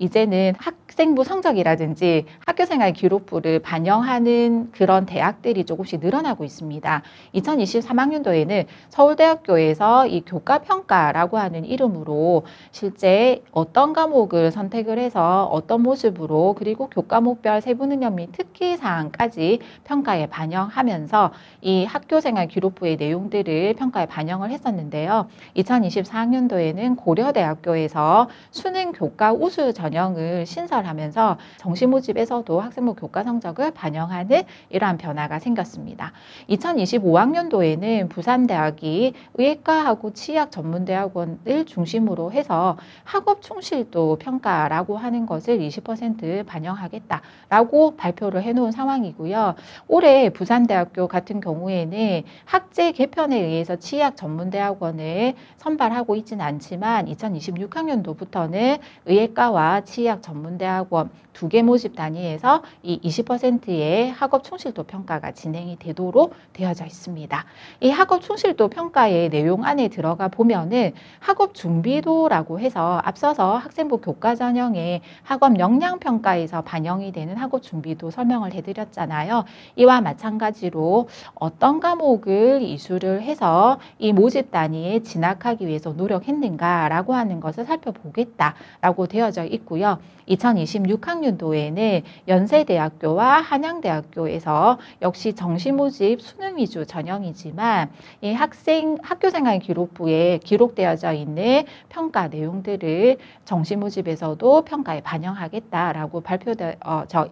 이제는 학생부 성적이라든지 학교생활 기록부를 반영하는 그런 대학들이 조금씩 늘어나고 있습니다. 2023학년도에는 서울대학교에서 이 교과평가라고 하는 이름으로 실제 어떤 과목을 선택을 해서 어떤 모습으로 그리고 교과목별 세부능력 및 특기사항까지 평가에 반영하면서 이 학교생활 기록부의 내용들을 평가에 반영을 했었는데요. 2024학년도에는 고려대학교에서 수능 교과 우수 전형을 신설하면서 정시모집에서도 학생부 교과 성적을 반영하는 이러한 변화가 생겼습니다. 2025학년도에는 부산대학이 의과하고 치의학 전문대학원을 중심으로 해서 학업 충실도 평가라고 하는 것을 20% 반영하겠다라고 발표를 해놓은 상황이고요. 올해 부산대학교 같은 경우에는 학제 개편에 의해서 치의학 전문대학원을 선발하고 있지는 않지만 않지만 2026학년도부터는 의예과와 치의학 전문대학원 2개 모집 단위에서 이 20%의 학업 충실도 평가가 진행이 되도록 되어져 있습니다. 이 학업 충실도 평가의 내용 안에 들어가 보면은 학업 준비도라고 해서 앞서서 학생부 교과 전형의 학업 역량 평가에서 반영이 되는 학업 준비도 설명을 해드렸잖아요. 이와 마찬가지로 어떤 과목을 이수를 해서 이 모집 단위에 진학하기 위해서 노력했는가라고 하는 것을 살펴보겠다라고 되어져 있고요. 2026학년도에는 연세대학교와 한양대학교에서 역시 정시모집 수능 위주 전형이지만 이 학교생활 기록부에 기록되어져 있는 평가 내용들을 정시모집에서도 평가에 반영하겠다라고 발표되어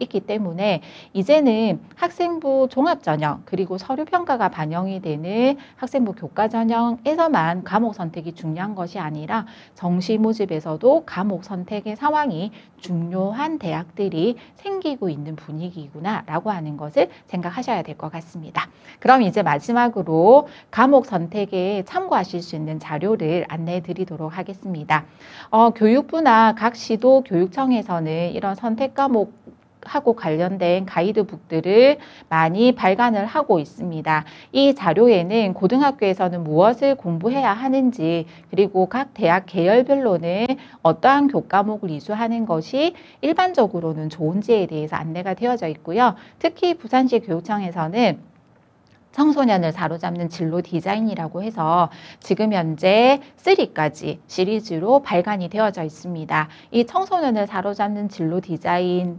있기 때문에 이제는 학생부 종합전형 그리고 서류평가가 반영이 되는 학생부 교과전형에서만 과목 선택이 중요한 것이 아니라 정시모집에서도 과목 선택의 상황이 중요한 대학들이 생기고 있는 분위기구나 라고 하는 것을 생각하셔야 될 것 같습니다. 그럼 이제 마지막으로 과목 선택에 참고하실 수 있는 자료를 안내해 드리도록 하겠습니다. 교육부나 각 시도 교육청에서는 이런 선택 과목 하고 관련된 가이드북들을 많이 발간을 하고 있습니다. 이 자료에는 고등학교에서는 무엇을 공부해야 하는지 그리고 각 대학 계열별로는 어떠한 교과목을 이수하는 것이 일반적으로는 좋은지에 대해서 안내가 되어져 있고요. 특히 부산시 교육청에서는 청소년을 사로잡는 진로 디자인이라고 해서 지금 현재 3까지 시리즈로 발간이 되어져 있습니다. 이 청소년을 사로잡는 진로 디자인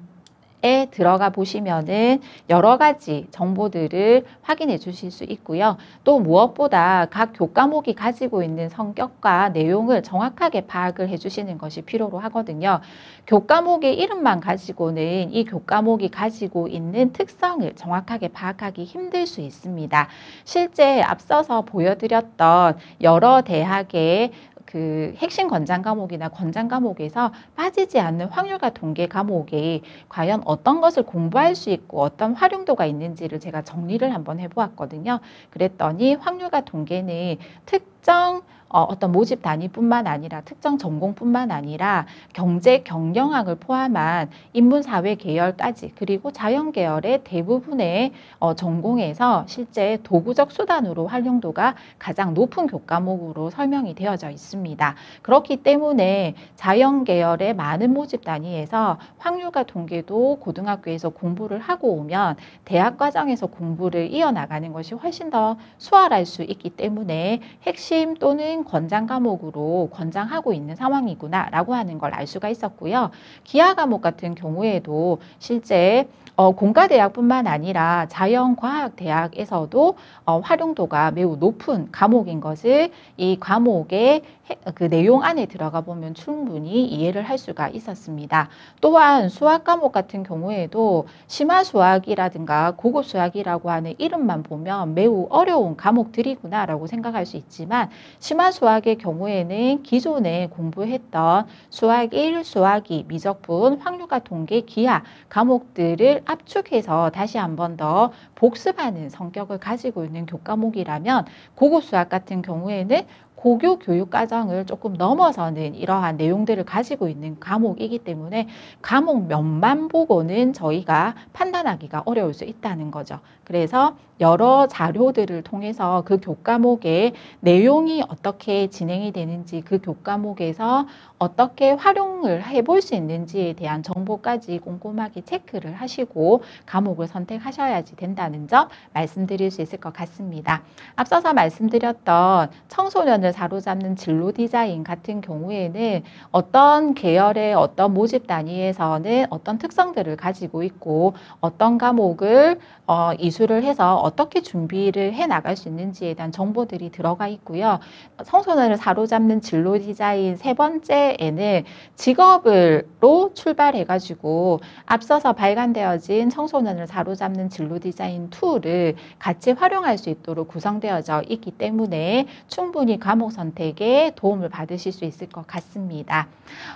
에 들어가 보시면은 여러 가지 정보들을 확인해 주실 수 있고요. 또 무엇보다 각 교과목이 가지고 있는 성격과 내용을 정확하게 파악을 해 주시는 것이 필요로 하거든요. 교과목의 이름만 가지고는 이 교과목이 가지고 있는 특성을 정확하게 파악하기 힘들 수 있습니다. 실제 앞서서 보여드렸던 여러 대학의 그 핵심 권장 과목이나 권장 과목에서 빠지지 않는 확률과 통계 과목이 과연 어떤 것을 공부할 수 있고 어떤 활용도가 있는지를 제가 정리를 한번 해보았거든요. 그랬더니 확률과 통계는 특정 어떤 모집 단위뿐만 아니라 특정 전공뿐만 아니라 경제 경영학을 포함한 인문사회 계열까지 그리고 자연 계열의 대부분의 전공에서 실제 도구적 수단으로 활용도가 가장 높은 교과목으로 설명이 되어져 있습니다. 그렇기 때문에 자연 계열의 많은 모집 단위에서 확률과 통계도 고등학교에서 공부를 하고 오면 대학 과정에서 공부를 이어나가는 것이 훨씬 더 수월할 수 있기 때문에 핵심 또는 권장 과목으로 권장하고 있는 상황이구나 라고 하는 걸 알 수가 있었고요. 기하 과목 같은 경우에도 실제 공과대학뿐만 아니라 자연과학대학에서도 활용도가 매우 높은 과목인 것을 이 과목의 그 내용 안에 들어가 보면 충분히 이해를 할 수가 있었습니다. 또한 수학 과목 같은 경우에도 심화 수학이라든가 고급 수학이라고 하는 이름만 보면 매우 어려운 과목들이구나 라고 생각할 수 있지만 심화 수학의 경우에는 기존에 공부했던 수학 1, 수학 2, 미적분, 확률과 통계, 기하 과목들을 압축해서 다시 한 번 더 복습하는 성격을 가지고 있는 교과목이라면 고급 수학 같은 경우에는 고교 교육 과정을 조금 넘어서는 이러한 내용들을 가지고 있는 과목이기 때문에 과목 면만 보고는 저희가 판단하기가 어려울 수 있다는 거죠. 그래서 여러 자료들을 통해서 그 교과목의 내용이 어떻게 진행이 되는지 그 교과목에서 어떻게 활용을 해볼 수 있는지에 대한 정보까지 꼼꼼하게 체크를 하시고 과목을 선택하셔야지 된다는 점 말씀드릴 수 있을 것 같습니다. 앞서서 말씀드렸던 청소년을 사로잡는 진로 디자인 같은 경우에는 어떤 계열의 어떤 모집 단위에서는 어떤 특성들을 가지고 있고 어떤 과목을 이수를 해서 어떻게 준비를 해 나갈 수 있는지에 대한 정보들이 들어가 있고요. 청소년을 사로잡는 진로 디자인 세 번째 현재에는 직업으로 출발해가지고 앞서서 발간되어진 청소년을 사로잡는 진로 디자인 툴을 같이 활용할 수 있도록 구성되어져 있기 때문에 충분히 과목 선택에 도움을 받으실 수 있을 것 같습니다.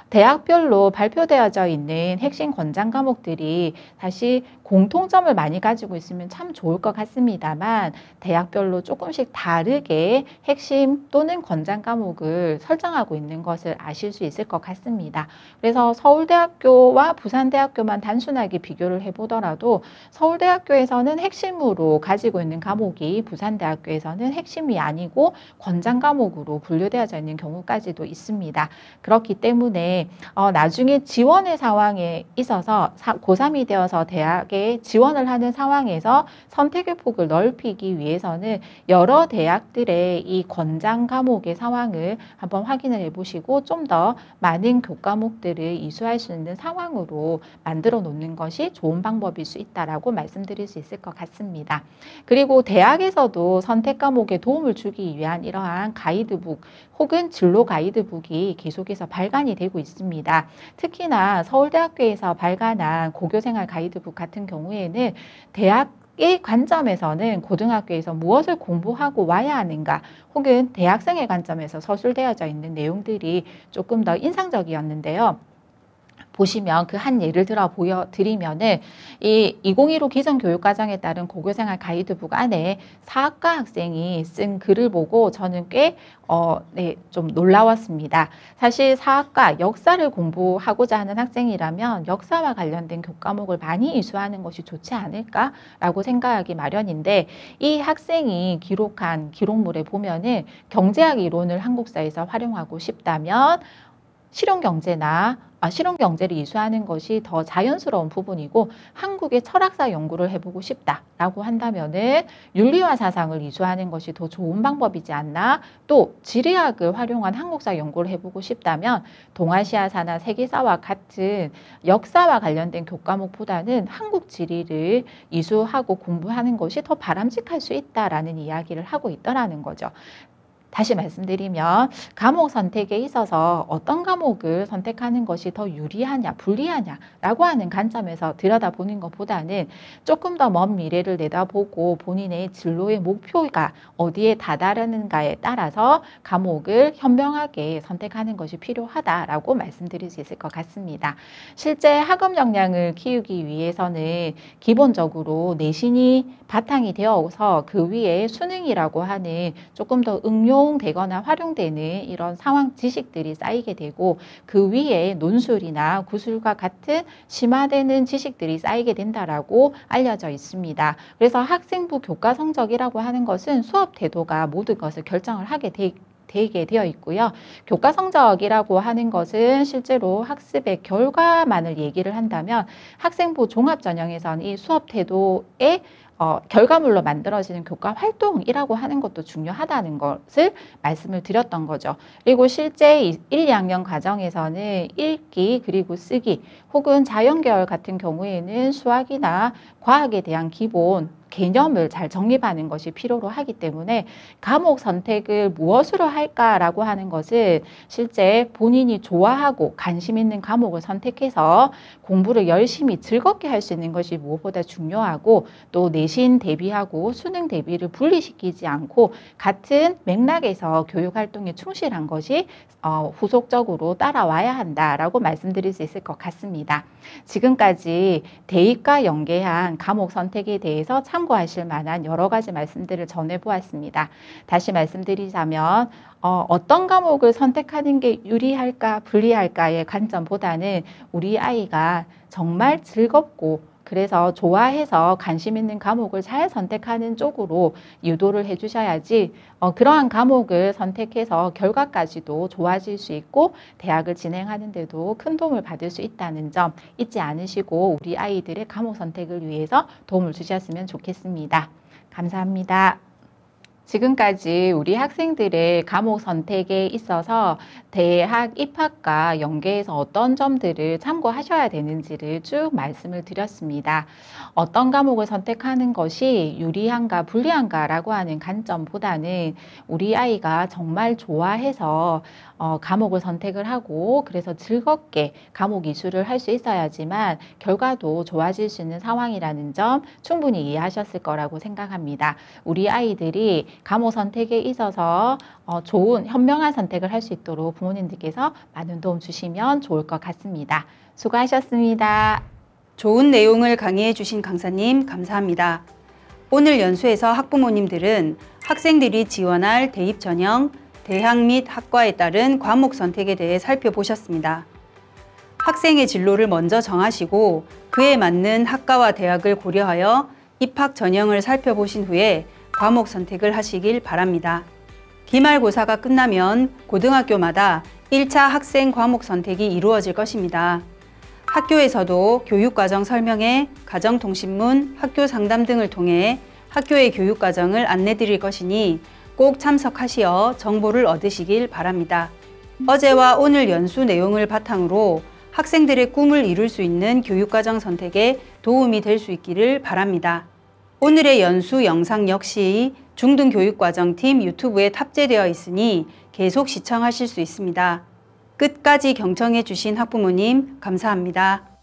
대학별로 발표되어져 있는 핵심 권장 과목들이 사실 공통점을 많이 가지고 있으면 참 좋을 것 같습니다만 대학별로 조금씩 다르게 핵심 또는 권장 과목을 설정하고 있는 것을 아실 수 있을 것 같습니다. 그래서 서울대학교와 부산대학교만 단순하게 비교를 해보더라도 서울대학교에서는 핵심으로 가지고 있는 과목이 부산대학교에서는 핵심이 아니고 권장 과목으로 분류되어져 있는 경우까지도 있습니다. 그렇기 때문에 나중에 지원의 상황에 있어서 고3이 되어서 대학에 지원을 하는 상황에서 선택의 폭을 넓히기 위해서는 여러 대학들의 이 권장 과목의 상황을 한번 확인을 해보시고 좀 더 많은 교과목들을 이수할 수 있는 상황으로 만들어 놓는 것이 좋은 방법일 수 있다라고 말씀드릴 수 있을 것 같습니다. 그리고 대학에서도 선택 과목에 도움을 주기 위한 이러한 가이드북 혹은 진로 가이드북이 계속해서 발간이 되고 있습니다. 특히나 서울대학교에서 발간한 고교생활 가이드북 같은 경우에는 대학의 관점에서는 고등학교에서 무엇을 공부하고 와야 하는가 혹은 대학생의 관점에서 서술되어져 있는 내용들이 조금 더 인상적이었는데요. 보시면 그 한 예를 들어 보여드리면은 이 2015 기존교육과정에 따른 고교생활 가이드북 안에 사학과 학생이 쓴 글을 보고 저는 꽤 좀 놀라웠습니다. 사실 사학과 역사를 공부하고자 하는 학생이라면 역사와 관련된 교과목을 많이 이수하는 것이 좋지 않을까라고 생각하기 마련인데 이 학생이 기록한 기록물에 보면은 경제학 이론을 한국사에서 활용하고 싶다면 실용경제를 이수하는 것이 더 자연스러운 부분이고 한국의 철학사 연구를 해보고 싶다라고 한다면은 윤리와 사상을 이수하는 것이 더 좋은 방법이지 않나. 또 지리학을 활용한 한국사 연구를 해보고 싶다면 동아시아사나 세계사와 같은 역사와 관련된 교과목보다는 한국 지리를 이수하고 공부하는 것이 더 바람직할 수 있다라는 이야기를 하고 있더라는 거죠. 다시 말씀드리면 과목 선택에 있어서 어떤 과목을 선택하는 것이 더 유리하냐 불리하냐라고 하는 관점에서 들여다보는 것보다는 조금 더 먼 미래를 내다보고 본인의 진로의 목표가 어디에 다다르는가에 따라서 과목을 현명하게 선택하는 것이 필요하다라고 말씀드릴 수 있을 것 같습니다. 실제 학업 역량을 키우기 위해서는 기본적으로 내신이 바탕이 되어서 그 위에 수능이라고 하는 조금 더 응용되거나 활용되는 이런 상황 지식들이 쌓이게 되고 그 위에 논술이나 구술과 같은 심화되는 지식들이 쌓이게 된다라고 알려져 있습니다. 그래서 학생부 교과 성적이라고 하는 것은 수업 태도가 모든 것을 결정을 하게 되게 되어 있고요. 교과 성적이라고 하는 것은 실제로 학습의 결과만을 얘기를 한다면 학생부 종합전형에서는 이 수업 태도의 결과물로 만들어지는 교과 활동이라고 하는 것도 중요하다는 것을 말씀을 드렸던 거죠. 그리고 실제 1, 2학년 과정에서는 읽기 그리고 쓰기 혹은 자연계열 같은 경우에는 수학이나 과학에 대한 기본 개념을 잘 정립하는 것이 필요로 하기 때문에 과목 선택을 무엇으로 할까라고 하는 것은 실제 본인이 좋아하고 관심 있는 과목을 선택해서 공부를 열심히 즐겁게 할 수 있는 것이 무엇보다 중요하고 또 내신 대비하고 수능 대비를 분리시키지 않고 같은 맥락에서 교육활동에 충실한 것이 후속적으로 따라와야 한다라고 말씀드릴 수 있을 것 같습니다. 지금까지 대입과 연계한 과목 선택에 대해서 참고하실 만한 여러 가지 말씀들을 전해보았습니다. 다시 말씀드리자면 어떤 과목을 선택하는 게 유리할까 불리할까의 관점보다는 우리 아이가 정말 즐겁고 그래서 좋아해서 관심 있는 과목을 잘 선택하는 쪽으로 유도를 해주셔야지 그러한 과목을 선택해서 결과까지도 좋아질 수 있고 대학을 진행하는 데도 큰 도움을 받을 수 있다는 점 잊지 않으시고 우리 아이들의 과목 선택을 위해서 도움을 주셨으면 좋겠습니다. 감사합니다. 지금까지 우리 학생들의 과목 선택에 있어서 대학 입학과 연계해서 어떤 점들을 참고하셔야 되는지를 쭉 말씀을 드렸습니다. 어떤 과목을 선택하는 것이 유리한가 불리한가라고 하는 관점보다는 우리 아이가 정말 좋아해서 과목을 선택을 하고 그래서 즐겁게 과목 이수를 할 수 있어야지만 결과도 좋아질 수 있는 상황이라는 점 충분히 이해하셨을 거라고 생각합니다. 우리 아이들이 과목 선택에 있어서 좋은 현명한 선택을 할 수 있도록 부모님들께서 많은 도움 주시면 좋을 것 같습니다. 수고하셨습니다. 좋은 내용을 강의해 주신 강사님 감사합니다. 오늘 연수에서 학부모님들은 학생들이 지원할 대입 전형, 대학 및 학과에 따른 과목 선택에 대해 살펴보셨습니다. 학생의 진로를 먼저 정하시고 그에 맞는 학과와 대학을 고려하여 입학 전형을 살펴보신 후에 과목 선택을 하시길 바랍니다. 기말고사가 끝나면 고등학교마다 1차 학생 과목 선택이 이루어질 것입니다. 학교에서도 교육과정 설명회, 가정통신문, 학교 상담 등을 통해 학교의 교육과정을 안내드릴 것이니 꼭 참석하시어 정보를 얻으시길 바랍니다. 어제와 오늘 연수 내용을 바탕으로 학생들의 꿈을 이룰 수 있는 교육과정 선택에 도움이 될 수 있기를 바랍니다. 오늘의 연수 영상 역시 중등교육과정팀 유튜브에 탑재되어 있으니 계속 시청하실 수 있습니다. 끝까지 경청해 주신 학부모님 감사합니다.